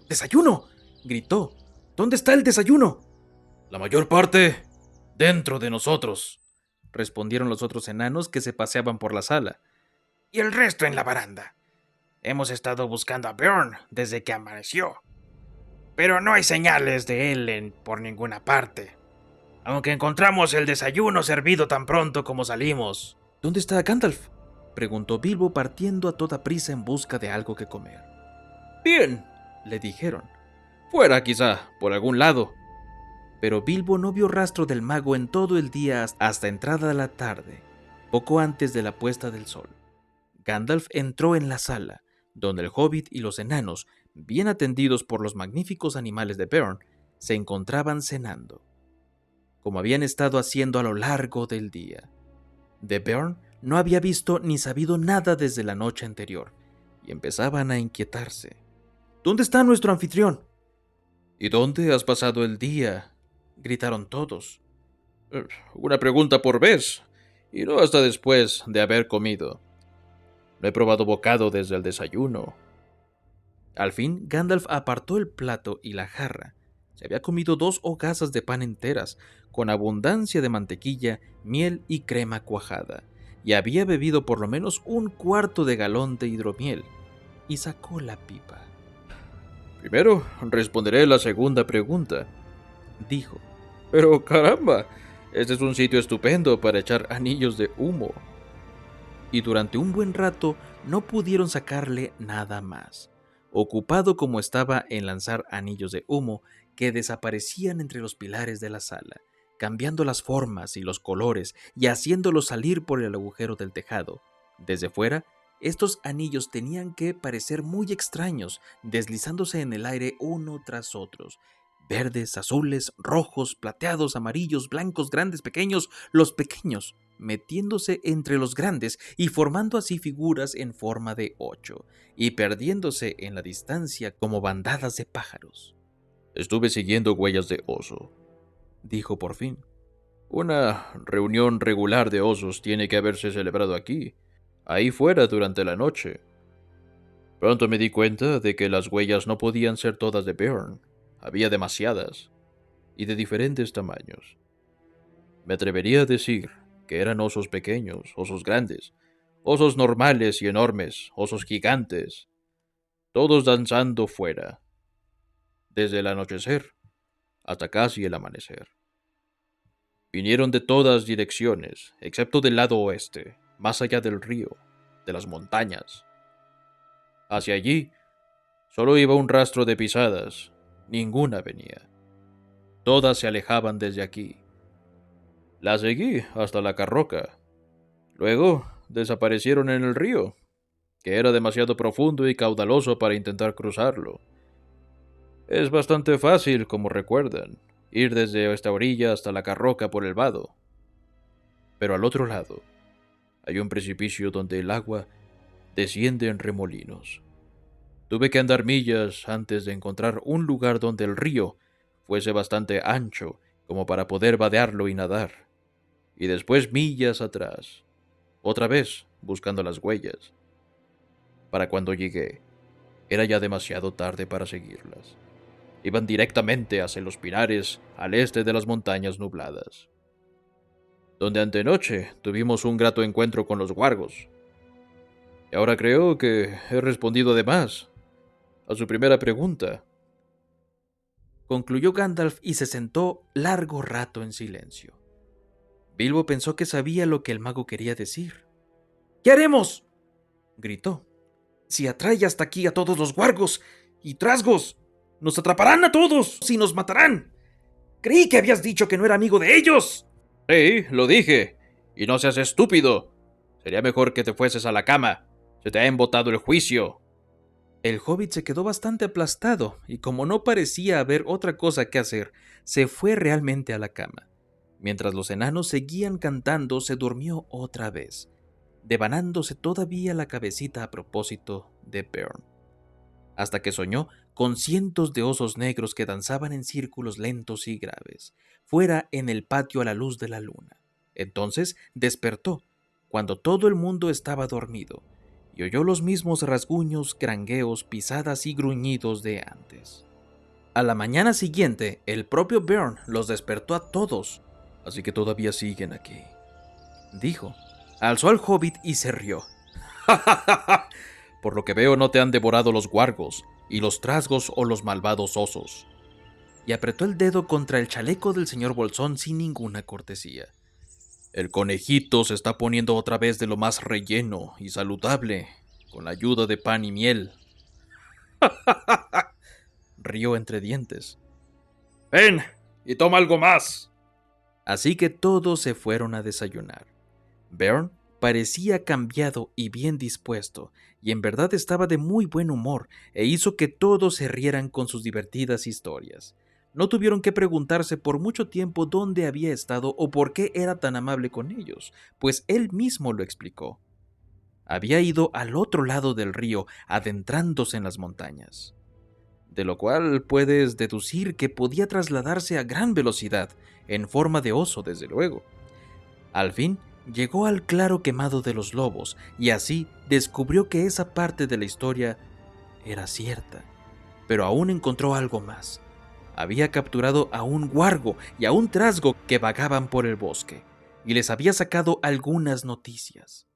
¡Desayuno!, gritó. ¿Dónde está el desayuno? «La mayor parte dentro de nosotros», respondieron los otros enanos que se paseaban por la sala. Y el resto en la baranda. Hemos estado buscando a Beorn desde que amaneció, pero no hay señales de él por ninguna parte. Aunque encontramos el desayuno servido tan pronto como salimos. ¿Dónde está Gandalf?, preguntó Bilbo partiendo a toda prisa en busca de algo que comer. «Bien», le dijeron. «Fuera quizá, por algún lado». Pero Bilbo no vio rastro del mago en todo el día hasta entrada la tarde, poco antes de la puesta del sol. Gandalf entró en la sala, donde el hobbit y los enanos, bien atendidos por los magníficos animales de Beorn, se encontraban cenando, como habían estado haciendo a lo largo del día. De Beorn no había visto ni sabido nada desde la noche anterior, y empezaban a inquietarse. ¿Dónde está nuestro anfitrión? ¿Y dónde has pasado el día?, gritaron todos. Una pregunta por vez, y no hasta después de haber comido. No he probado bocado desde el desayuno. Al fin, Gandalf apartó el plato y la jarra. Se había comido 2 hogazas de pan enteras, con abundancia de mantequilla, miel y crema cuajada, y había bebido por lo menos 1/4 de galón de hidromiel, y sacó la pipa. «Primero responderé la segunda pregunta», dijo. «Pero caramba, este es un sitio estupendo para echar anillos de humo». Y durante un buen rato no pudieron sacarle nada más, ocupado como estaba en lanzar anillos de humo que desaparecían entre los pilares de la sala, cambiando las formas y los colores y haciéndolos salir por el agujero del tejado. Desde fuera, estos anillos tenían que parecer muy extraños, deslizándose en el aire uno tras otros. Verdes, azules, rojos, plateados, amarillos, blancos, grandes, pequeños, los pequeños, metiéndose entre los grandes y formando así figuras en forma de 8, y perdiéndose en la distancia como bandadas de pájaros. «Estuve siguiendo huellas de oso», dijo por fin. «Una reunión regular de osos tiene que haberse celebrado aquí, ahí fuera durante la noche. Pronto me di cuenta de que las huellas no podían ser todas de Beorn. Había demasiadas, y de diferentes tamaños. Me atrevería a decir que eran osos pequeños, osos grandes, osos normales y enormes, osos gigantes, todos danzando fuera, desde el anochecer hasta casi el amanecer. Vinieron de todas direcciones, excepto del lado oeste, más allá del río, de las montañas. Hacia allí solo iba un rastro de pisadas, ninguna venía. Todas se alejaban desde aquí. La seguí hasta la Carroca. Luego desaparecieron en el río, que era demasiado profundo y caudaloso para intentar cruzarlo. Es bastante fácil, como recuerdan, ir desde esta orilla hasta la Carroca por el vado. Pero al otro lado hay un precipicio donde el agua desciende en remolinos. Tuve que andar millas antes de encontrar un lugar donde el río fuese bastante ancho como para poder vadearlo y nadar. Y después millas atrás, otra vez buscando las huellas. Para cuando llegué, era ya demasiado tarde para seguirlas. Iban directamente hacia los pinares al este de las montañas nubladas, donde antenoche tuvimos un grato encuentro con los guargos. Y ahora creo que he respondido de más a su primera pregunta. Concluyó Gandalf y se sentó largo rato en silencio. Bilbo pensó que sabía lo que el mago quería decir. ¿Qué haremos?, gritó. Si atrae hasta aquí a todos los guargos y trasgos, nos atraparán a todos y nos matarán. Creí que habías dicho que no era amigo de ellos. Sí, lo dije. Y no seas estúpido. Sería mejor que te fueses a la cama. Se te ha embotado el juicio. El hobbit se quedó bastante aplastado y como no parecía haber otra cosa que hacer, se fue realmente a la cama. Mientras los enanos seguían cantando, se durmió otra vez, devanándose todavía la cabecita a propósito de Beorn, hasta que soñó con cientos de osos negros que danzaban en círculos lentos y graves, fuera en el patio a la luz de la luna. Entonces despertó, cuando todo el mundo estaba dormido, y oyó los mismos rasguños, grangueos, pisadas y gruñidos de antes. A la mañana siguiente, el propio Beorn los despertó a todos. Así que todavía siguen aquí, dijo. Alzó al hobbit y se rió. Por lo que veo no te han devorado los guargos, y los trasgos o los malvados osos. Y apretó el dedo contra el chaleco del señor Bolsón sin ninguna cortesía. El conejito se está poniendo otra vez de lo más relleno y saludable, con la ayuda de pan y miel. Rió entre dientes. Ven y toma algo más. Así que todos se fueron a desayunar. Beorn parecía cambiado y bien dispuesto, y en verdad estaba de muy buen humor, e hizo que todos se rieran con sus divertidas historias. No tuvieron que preguntarse por mucho tiempo dónde había estado o por qué era tan amable con ellos, pues él mismo lo explicó. Había ido al otro lado del río, adentrándose en las montañas, de lo cual puedes deducir que podía trasladarse a gran velocidad, en forma de oso, desde luego. Al fin, llegó al claro quemado de los lobos, y así descubrió que esa parte de la historia era cierta. Pero aún encontró algo más. Había capturado a un guargo y a un trasgo que vagaban por el bosque, y les había sacado algunas noticias.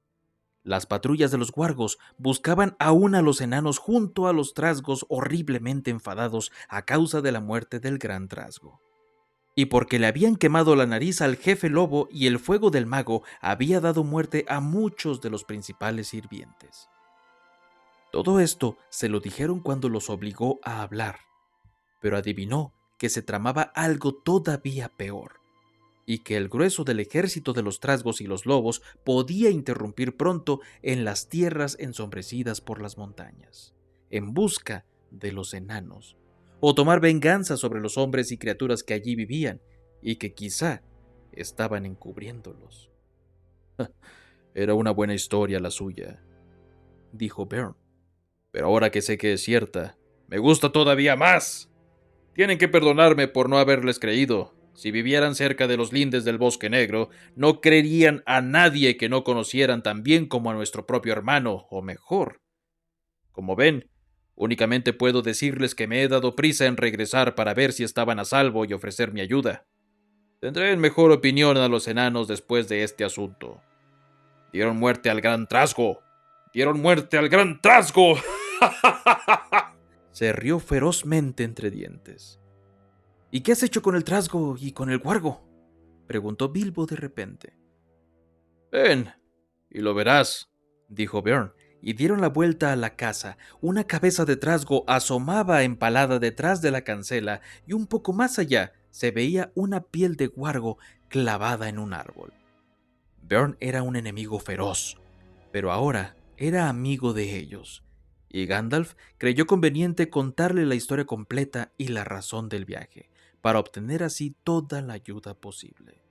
Las patrullas de los guargos buscaban aún a los enanos junto a los trasgos horriblemente enfadados a causa de la muerte del gran trasgo. Y porque le habían quemado la nariz al jefe lobo y el fuego del mago había dado muerte a muchos de los principales sirvientes. Todo esto se lo dijeron cuando los obligó a hablar, pero adivinó que se tramaba algo todavía peor, y que el grueso del ejército de los trasgos y los lobos podía interrumpir pronto en las tierras ensombrecidas por las montañas, en busca de los enanos, o tomar venganza sobre los hombres y criaturas que allí vivían y que quizá estaban encubriéndolos. Era una buena historia la suya, dijo Beorn. Pero ahora que sé que es cierta, me gusta todavía más. Tienen que perdonarme por no haberles creído. Si vivieran cerca de los lindes del Bosque Negro, no creerían a nadie que no conocieran tan bien como a nuestro propio hermano, o mejor. Como ven, únicamente puedo decirles que me he dado prisa en regresar para ver si estaban a salvo y ofrecer mi ayuda. Tendré en mejor opinión a los enanos después de este asunto. Dieron muerte al gran trasgo. ¡Dieron muerte al gran trasgo! Se rió ferozmente entre dientes. ¿Y qué has hecho con el trasgo y con el guargo?, preguntó Bilbo de repente. Ven, y lo verás, dijo Beorn, y dieron la vuelta a la casa. Una cabeza de trasgo asomaba empalada detrás de la cancela, y un poco más allá se veía una piel de guargo clavada en un árbol. Beorn era un enemigo feroz, pero ahora era amigo de ellos, y Gandalf creyó conveniente contarle la historia completa y la razón del viaje, para obtener así toda la ayuda posible.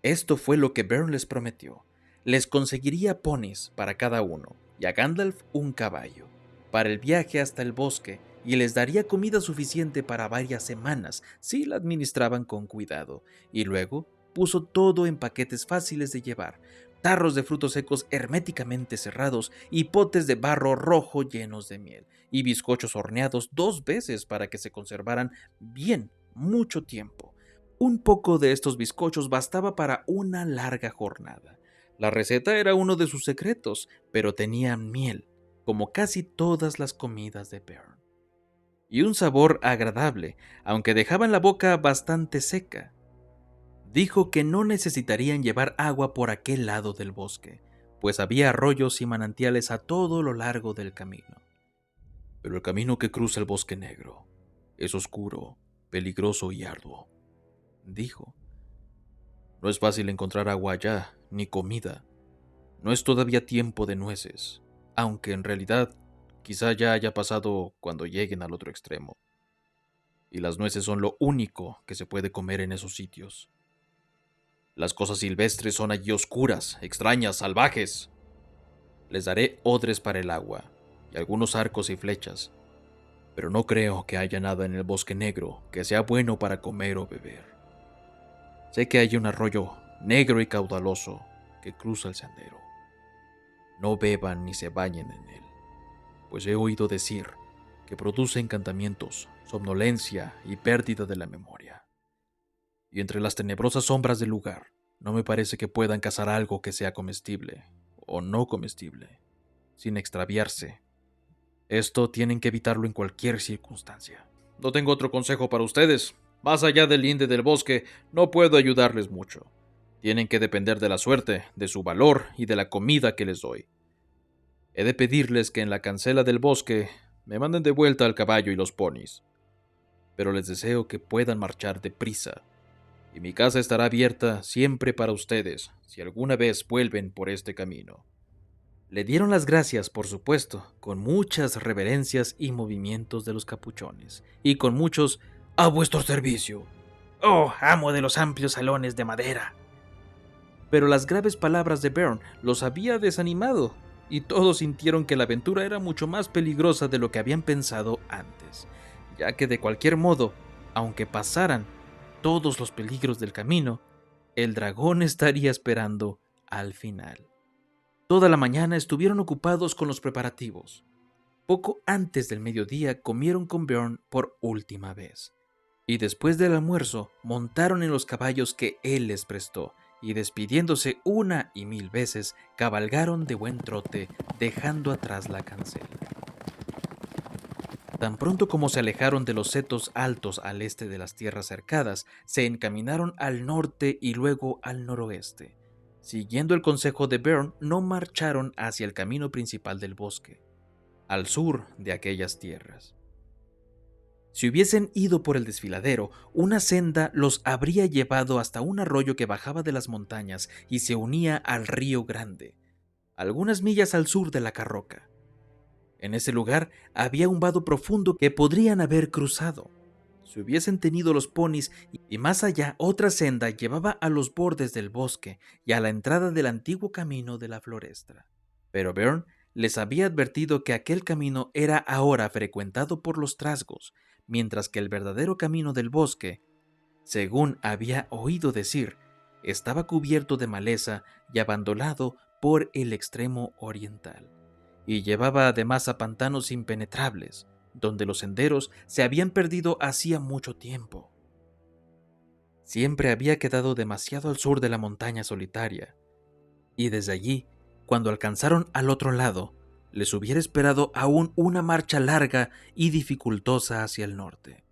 Esto fue lo que Bern les prometió. Les conseguiría ponis para cada uno, y a Gandalf un caballo, para el viaje hasta el bosque, y les daría comida suficiente para varias semanas si la administraban con cuidado, y luego puso todo en paquetes fáciles de llevar, tarros de frutos secos herméticamente cerrados y potes de barro rojo llenos de miel, y bizcochos horneados 2 veces para que se conservaran bien mucho tiempo. Un poco de estos bizcochos bastaba para una larga jornada. La receta era uno de sus secretos, pero tenía miel, como casi todas las comidas de Bern, y un sabor agradable, aunque dejaban la boca bastante seca. Dijo que no necesitarían llevar agua por aquel lado del bosque, pues había arroyos y manantiales a todo lo largo del camino. Pero el camino que cruza el bosque negro es oscuro, peligroso y arduo, dijo. No es fácil encontrar agua allá, ni comida. No es todavía tiempo de nueces, aunque en realidad quizá ya haya pasado cuando lleguen al otro extremo. Y las nueces son lo único que se puede comer en esos sitios. Las cosas silvestres son allí oscuras, extrañas, salvajes. Les daré odres para el agua, y algunos arcos y flechas, pero no creo que haya nada en el bosque negro que sea bueno para comer o beber. Sé que hay un arroyo negro y caudaloso que cruza el sendero. No beban ni se bañen en él, pues he oído decir que produce encantamientos, somnolencia y pérdida de la memoria. Y entre las tenebrosas sombras del lugar, no me parece que puedan cazar algo que sea comestible o no comestible, sin extraviarse. Esto tienen que evitarlo en cualquier circunstancia. No tengo otro consejo para ustedes. Más allá del linde del bosque, no puedo ayudarles mucho. Tienen que depender de la suerte, de su valor y de la comida que les doy. He de pedirles que en la cancela del bosque me manden de vuelta al caballo y los ponis. Pero les deseo que puedan marchar deprisa. Y mi casa estará abierta siempre para ustedes, si alguna vez vuelven por este camino. Le dieron las gracias, por supuesto, con muchas reverencias y movimientos de los capuchones, y con muchos «a vuestro servicio». Oh, amo de los amplios salones de madera. Pero las graves palabras de Bern los había desanimado, y todos sintieron que la aventura era mucho más peligrosa de lo que habían pensado antes, ya que de cualquier modo, aunque pasaran todos los peligros del camino, el dragón estaría esperando al final. Toda la mañana estuvieron ocupados con los preparativos. Poco antes del mediodía comieron con Björn por última vez, y después del almuerzo montaron en los caballos que él les prestó, y despidiéndose 1 y 1000 veces, cabalgaron de buen trote, dejando atrás la cancela. Tan pronto como se alejaron de los setos altos al este de las tierras cercadas, se encaminaron al norte y luego al noroeste. Siguiendo el consejo de Bern, no marcharon hacia el camino principal del bosque, al sur de aquellas tierras. Si hubiesen ido por el desfiladero, una senda los habría llevado hasta un arroyo que bajaba de las montañas y se unía al río Grande, algunas millas al sur de la Carroca. En ese lugar había un vado profundo que podrían haber cruzado. Si hubiesen tenido los ponis, y más allá otra senda llevaba a los bordes del bosque y a la entrada del antiguo camino de la Floresta. Pero Bern les había advertido que aquel camino era ahora frecuentado por los trasgos, mientras que el verdadero camino del bosque, según había oído decir, estaba cubierto de maleza y abandonado por el extremo oriental, y llevaba además a pantanos impenetrables, donde los senderos se habían perdido hacía mucho tiempo. Siempre había quedado demasiado al sur de la montaña solitaria, y desde allí, cuando alcanzaron al otro lado, les hubiera esperado aún una marcha larga y dificultosa hacia el norte.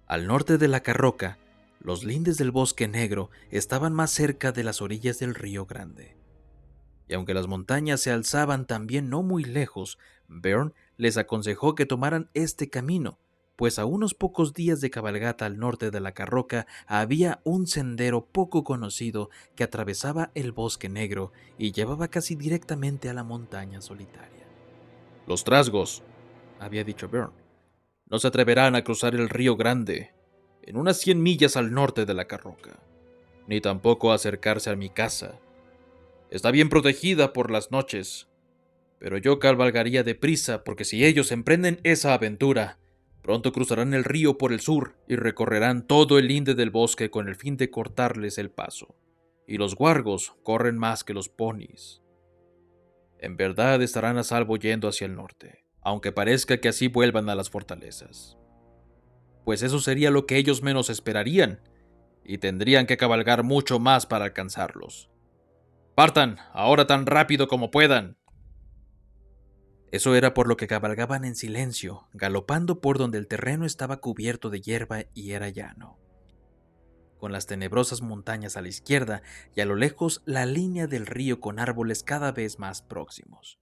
Al norte de la Carroca, los lindes del bosque negro estaban más cerca de las orillas del río Grande. Y aunque las montañas se alzaban también no muy lejos, Bern les aconsejó que tomaran este camino, pues a unos pocos días de cabalgata al norte de la Carroca había un sendero poco conocido que atravesaba el bosque negro y llevaba casi directamente a la montaña solitaria. Los trasgos, había dicho Bjorn, no se atreverán a cruzar el río Grande, en unas 100 millas al norte de la Carroca, ni tampoco a acercarse a mi casa. Está bien protegida por las noches, pero yo cabalgaría deprisa porque si ellos emprenden esa aventura, pronto cruzarán el río por el sur y recorrerán todo el linde del bosque con el fin de cortarles el paso. Y los guargos corren más que los ponis. En verdad estarán a salvo yendo hacia el norte, aunque parezca que así vuelvan a las fortalezas. Pues eso sería lo que ellos menos esperarían, y tendrían que cabalgar mucho más para alcanzarlos. ¡Partan, ahora tan rápido como puedan! Eso era por lo que cabalgaban en silencio, galopando por donde el terreno estaba cubierto de hierba y era llano, con las tenebrosas montañas a la izquierda y a lo lejos la línea del río con árboles cada vez más próximos.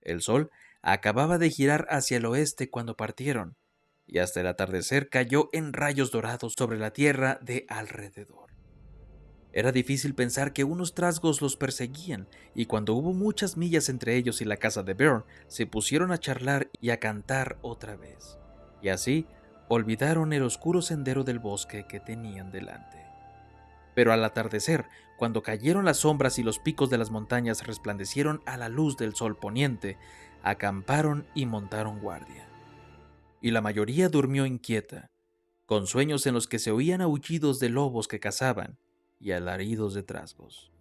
El sol acababa de girar hacia el oeste cuando partieron, y hasta el atardecer cayó en rayos dorados sobre la tierra de alrededor. Era difícil pensar que unos trasgos los perseguían, y cuando hubo muchas millas entre ellos y la casa de Bjorn, se pusieron a charlar y a cantar otra vez, y así olvidaron el oscuro sendero del bosque que tenían delante. Pero al atardecer, cuando cayeron las sombras y los picos de las montañas resplandecieron a la luz del sol poniente, acamparon y montaron guardia. Y la mayoría durmió inquieta, con sueños en los que se oían aullidos de lobos que cazaban y alaridos de trasgos.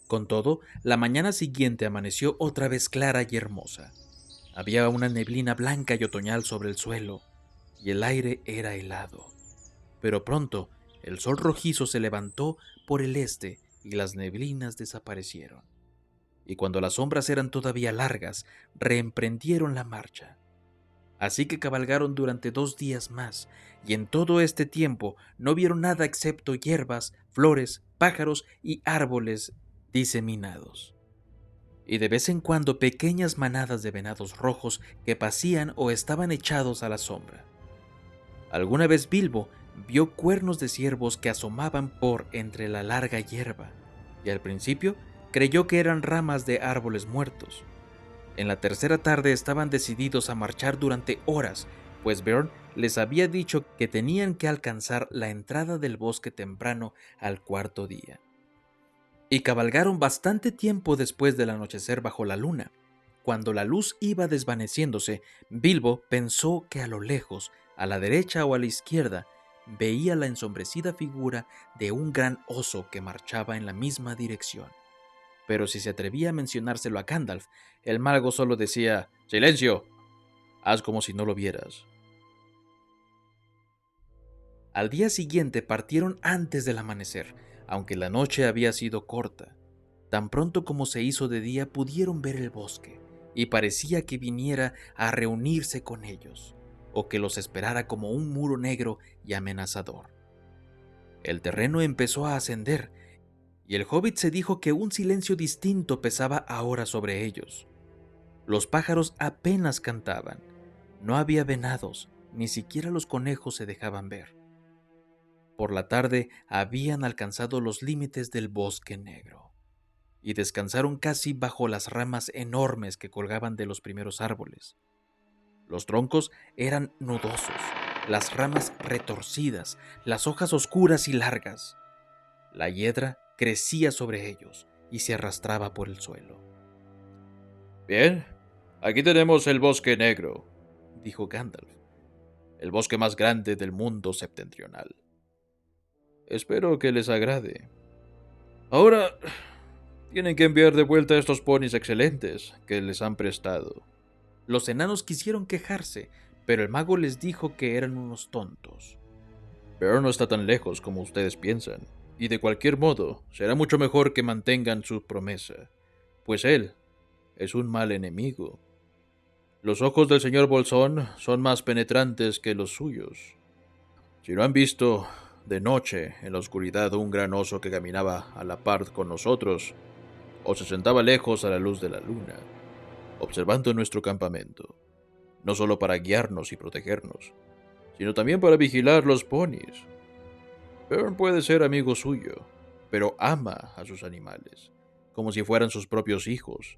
Con todo, la mañana siguiente amaneció otra vez clara y hermosa. Había una neblina blanca y otoñal sobre el suelo, y el aire era helado. Pero pronto, el sol rojizo se levantó por el este y las neblinas desaparecieron. Y cuando las sombras eran todavía largas, reemprendieron la marcha. Así que cabalgaron durante 2 días más, y en todo este tiempo no vieron nada excepto hierbas, flores, pájaros y árboles diseminados. Y de vez en cuando pequeñas manadas de venados rojos que pasían o estaban echados a la sombra. Alguna vez Bilbo vio cuernos de ciervos que asomaban por entre la larga hierba, y al principio creyó que eran ramas de árboles muertos. En la tercera tarde estaban decididos a marchar durante horas, pues Bjorn les había dicho que tenían que alcanzar la entrada del bosque temprano al 4.º día. Y cabalgaron bastante tiempo después del anochecer bajo la luna. Cuando la luz iba desvaneciéndose, Bilbo pensó que a lo lejos, a la derecha o a la izquierda, veía la ensombrecida figura de un gran oso que marchaba en la misma dirección. Pero si se atrevía a mencionárselo a Gandalf, el mago solo decía: ¡Silencio! Haz como si no lo vieras. Al día siguiente partieron antes del amanecer, aunque la noche había sido corta. Tan pronto como se hizo de día pudieron ver el bosque, y parecía que viniera a reunirse con ellos, o que los esperara como un muro negro y amenazador. El terreno empezó a ascender, y el hobbit se dijo que un silencio distinto pesaba ahora sobre ellos. Los pájaros apenas cantaban, no había venados, ni siquiera los conejos se dejaban ver. Por la tarde habían alcanzado los límites del bosque negro, y descansaron casi bajo las ramas enormes que colgaban de los primeros árboles. Los troncos eran nudosos, las ramas retorcidas, las hojas oscuras y largas. La hiedra crecía sobre ellos y se arrastraba por el suelo. Bien, aquí tenemos el bosque negro, dijo Gandalf, el bosque más grande del mundo septentrional. Espero que les agrade. Ahora tienen que enviar de vuelta a estos ponis excelentes que les han prestado. Los enanos quisieron quejarse, pero el mago les dijo que eran unos tontos. Pero no está tan lejos como ustedes piensan, y de cualquier modo será mucho mejor que mantengan su promesa, pues él es un mal enemigo. Los ojos del señor Bolsón son más penetrantes que los suyos. Si no han visto de noche en la oscuridad un gran oso que caminaba a la par con nosotros, o se sentaba lejos a la luz de la luna, observando nuestro campamento, no solo para guiarnos y protegernos, sino también para vigilar los ponis. Bjorn puede ser amigo suyo, pero ama a sus animales, como si fueran sus propios hijos.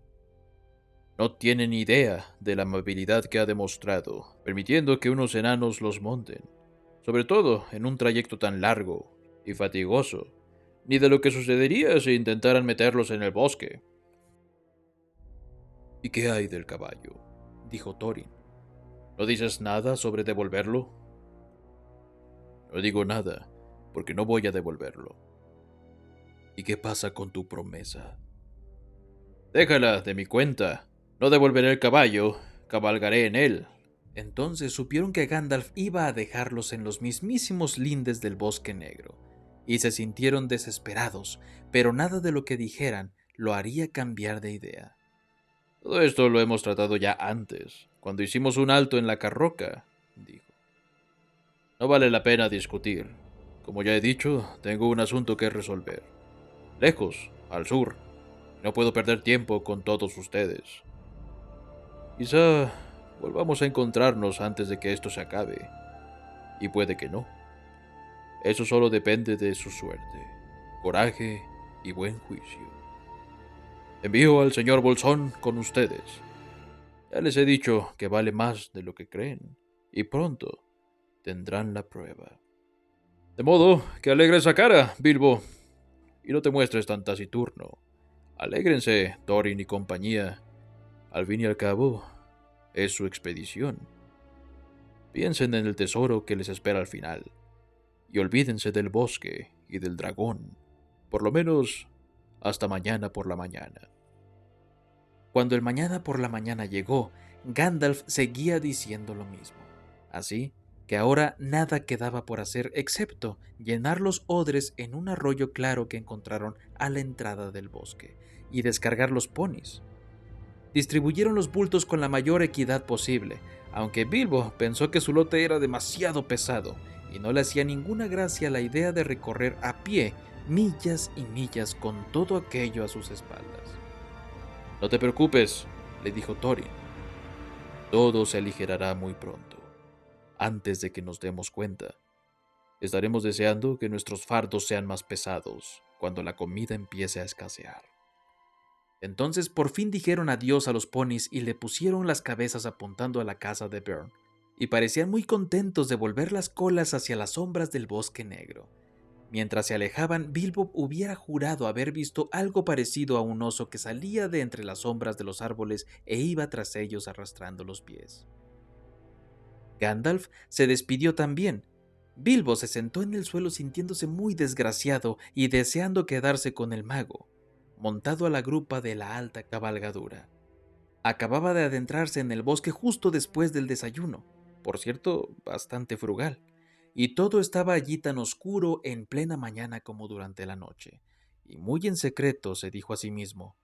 No tienen idea de la amabilidad que ha demostrado, permitiendo que unos enanos los monten, sobre todo en un trayecto tan largo y fatigoso, ni de lo que sucedería si intentaran meterlos en el bosque. ¿Y qué hay del caballo?, dijo Thorin. ¿No dices nada sobre devolverlo? No digo nada, porque no voy a devolverlo. ¿Y qué pasa con tu promesa? Déjala de mi cuenta. No devolveré el caballo, cabalgaré en él. Entonces supieron que Gandalf iba a dejarlos en los mismísimos lindes del Bosque Negro, y se sintieron desesperados, pero nada de lo que dijeran lo haría cambiar de idea. Todo esto lo hemos tratado ya antes, cuando hicimos un alto en la carroca, dijo. No vale la pena discutir. Como ya he dicho, tengo un asunto que resolver. Lejos, al sur. No puedo perder tiempo con todos ustedes. Quizá volvamos a encontrarnos antes de que esto se acabe. Y puede que no. Eso solo depende de su suerte, coraje y buen juicio. Envío al señor Bolsón con ustedes. Ya les he dicho que vale más de lo que creen, y pronto tendrán la prueba. De modo que alegre esa cara, Bilbo, y no te muestres tan taciturno. Alégrense, Thorin y compañía. Al fin y al cabo, es su expedición. Piensen en el tesoro que les espera al final, y olvídense del bosque y del dragón, por lo menos hasta mañana por la mañana. Cuando el mañana por la mañana llegó, Gandalf seguía diciendo lo mismo. Así que ahora nada quedaba por hacer excepto llenar los odres en un arroyo claro que encontraron a la entrada del bosque y descargar los ponis. Distribuyeron los bultos con la mayor equidad posible, aunque Bilbo pensó que su lote era demasiado pesado y no le hacía ninguna gracia la idea de recorrer a pie millas y millas con todo aquello a sus espaldas. No te preocupes, le dijo Thorin. Todo se aligerará muy pronto. Antes de que nos demos cuenta, estaremos deseando que nuestros fardos sean más pesados cuando la comida empiece a escasear. Entonces por fin dijeron adiós a los ponis y le pusieron las cabezas apuntando a la casa de Beorn, y parecían muy contentos de volver las colas hacia las sombras del Bosque Negro. Mientras se alejaban, Bilbo hubiera jurado haber visto algo parecido a un oso que salía de entre las sombras de los árboles e iba tras ellos arrastrando los pies. Gandalf se despidió también. Bilbo se sentó en el suelo sintiéndose muy desgraciado y deseando quedarse con el mago, montado a la grupa de la alta cabalgadura. Acababa de adentrarse en el bosque justo después del desayuno, por cierto, bastante frugal, y todo estaba allí tan oscuro en plena mañana como durante la noche, y muy en secreto se dijo a sí mismo: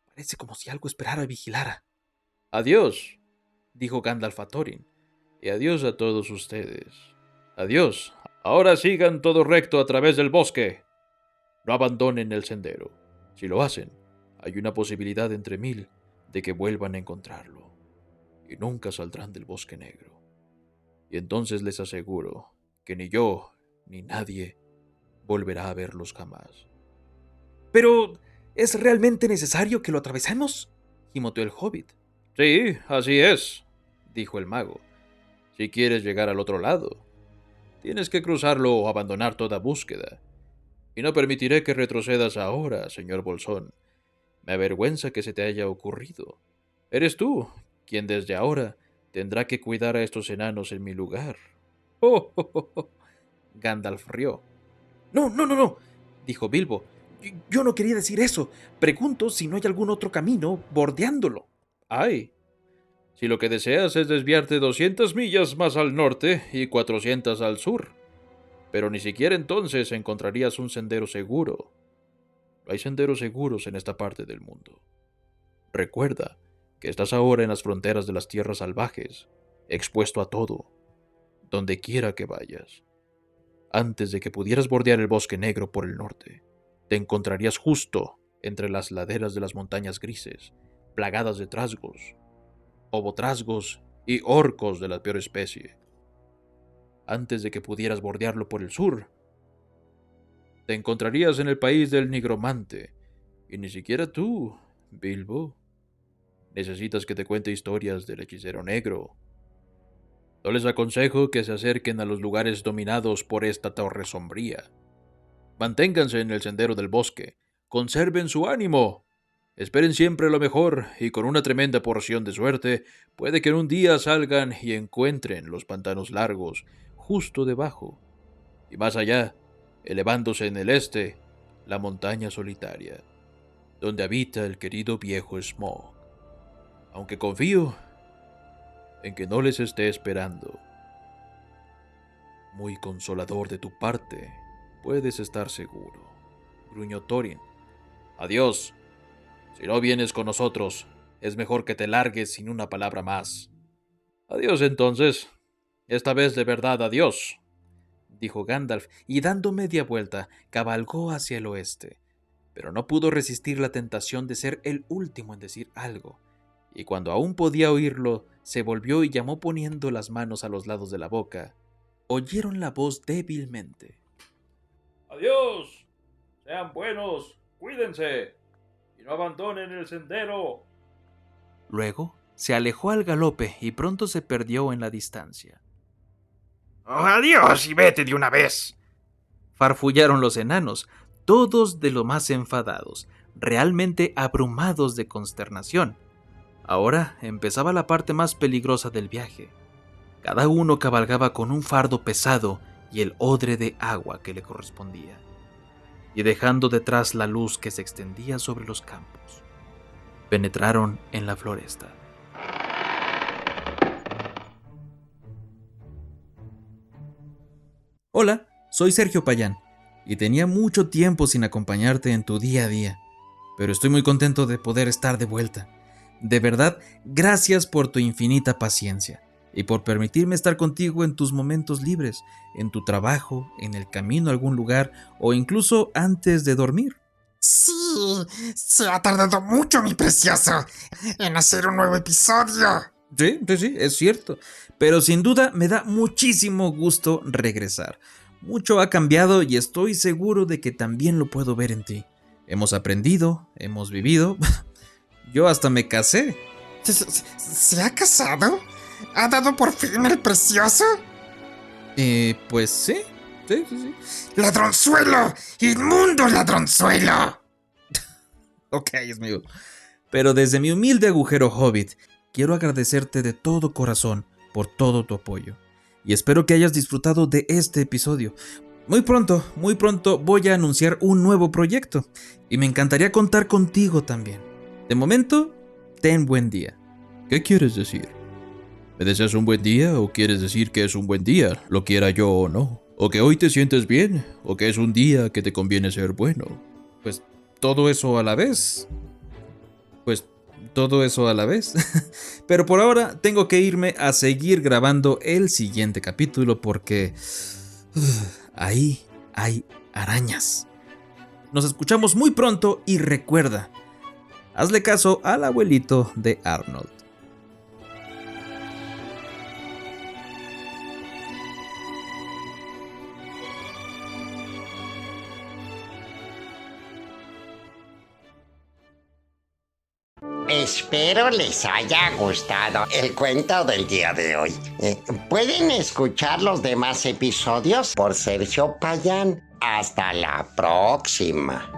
«Parece como si algo esperara y vigilara». Adiós, dijo Gandalf a Thorin, y adiós a todos ustedes. Adiós. Ahora sigan todo recto a través del bosque. No abandonen el sendero. Si lo hacen, hay una posibilidad entre 1000 de que vuelvan a encontrarlo, y nunca saldrán del Bosque Negro. Y entonces les aseguro que ni yo ni nadie volverá a verlos jamás. «¿Pero es realmente necesario que lo atravesemos?», gimoteó el hobbit. Sí, así es, dijo el mago. Si quieres llegar al otro lado, tienes que cruzarlo o abandonar toda búsqueda. Y no permitiré que retrocedas ahora, señor Bolsón. Me avergüenza que se te haya ocurrido. Eres tú quien desde ahora tendrá que cuidar a estos enanos en mi lugar. ¡Oh, oh, oh, oh! Gandalf rió. «No, no, no, no», dijo Bilbo. Yo no quería decir eso. Pregunto si no hay algún otro camino bordeándolo». ¡Ay! Si lo que deseas es desviarte 200 millas más al norte y 400 al sur. Pero ni siquiera entonces encontrarías un sendero seguro. No hay senderos seguros en esta parte del mundo. Recuerda que estás ahora en las fronteras de las tierras salvajes, expuesto a todo, donde quiera que vayas. Antes de que pudieras bordear el Bosque Negro por el norte, te encontrarías justo entre las laderas de las montañas grises, plagadas de trasgos, obotrasgos y orcos de la peor especie. Antes de que pudieras bordearlo por el sur, te encontrarías en el país del nigromante, y ni siquiera tú, Bilbo, necesitas que te cuente historias del hechicero negro. No les aconsejo que se acerquen a los lugares dominados por esta torre sombría. Manténganse en el sendero del bosque. Conserven su ánimo. Esperen siempre lo mejor y con una tremenda porción de suerte puede que en un día salgan y encuentren los pantanos largos justo debajo. Y más allá, elevándose en el este, la montaña solitaria, donde habita el querido viejo Smaug. Aunque confío en que no les esté esperando. Muy consolador de tu parte, puedes estar seguro, gruñó Thorin. Adiós. Si no vienes con nosotros, es mejor que te largues sin una palabra más. Adiós entonces. Esta vez de verdad adiós, dijo Gandalf, y dando media vuelta, cabalgó hacia el oeste. Pero no pudo resistir la tentación de ser el último en decir algo, y cuando aún podía oírlo, se volvió y llamó poniendo las manos a los lados de la boca. Oyeron la voz débilmente. Adiós. Sean buenos. Cuídense. Y no abandonen el sendero. Luego se alejó al galope y pronto se perdió en la distancia. Oh, adiós y vete de una vez. Farfullaron los enanos, todos de lo más enfadados, realmente abrumados de consternación. Ahora empezaba la parte más peligrosa del viaje. Cada uno cabalgaba con un fardo pesado y el odre de agua que le correspondía, y dejando detrás la luz que se extendía sobre los campos. Penetraron en la floresta. Hola, soy Sergio Payán, y tenía mucho tiempo sin acompañarte en tu día a día, pero estoy muy contento de poder estar de vuelta. De verdad, gracias por tu infinita paciencia y por permitirme estar contigo en tus momentos libres, en tu trabajo, en el camino a algún lugar o incluso antes de dormir. Sí, se ha tardado mucho, mi precioso, en hacer un nuevo episodio. Sí, es cierto, pero sin duda me da muchísimo gusto regresar. Mucho ha cambiado y estoy seguro de que también lo puedo ver en ti. Hemos aprendido, hemos vivido. Yo hasta me casé. ¿Se ha casado? ¿Ha dado por fin el precioso? Pues sí. ¡Ladronzuelo! ¡Inmundo ladronzuelo! Ok, amigo. Pero desde mi humilde agujero hobbit, quiero agradecerte de todo corazón por todo tu apoyo. Y espero que hayas disfrutado de este episodio. Muy pronto voy a anunciar un nuevo proyecto. Y me encantaría contar contigo también. De momento, ten buen día. ¿Qué quieres decir? ¿Me deseas un buen día o quieres decir que es un buen día, lo quiera yo o no? ¿O que hoy te sientes bien? ¿O que es un día que te conviene ser bueno? Pues todo eso a la vez. Pero por ahora tengo que irme a seguir grabando el siguiente capítulo porque ahí hay arañas. Nos escuchamos muy pronto y recuerda, hazle caso al abuelito de Arnold. Espero les haya gustado el cuento del día de hoy. Pueden escuchar los demás episodios por Sergio Payán. Hasta la próxima.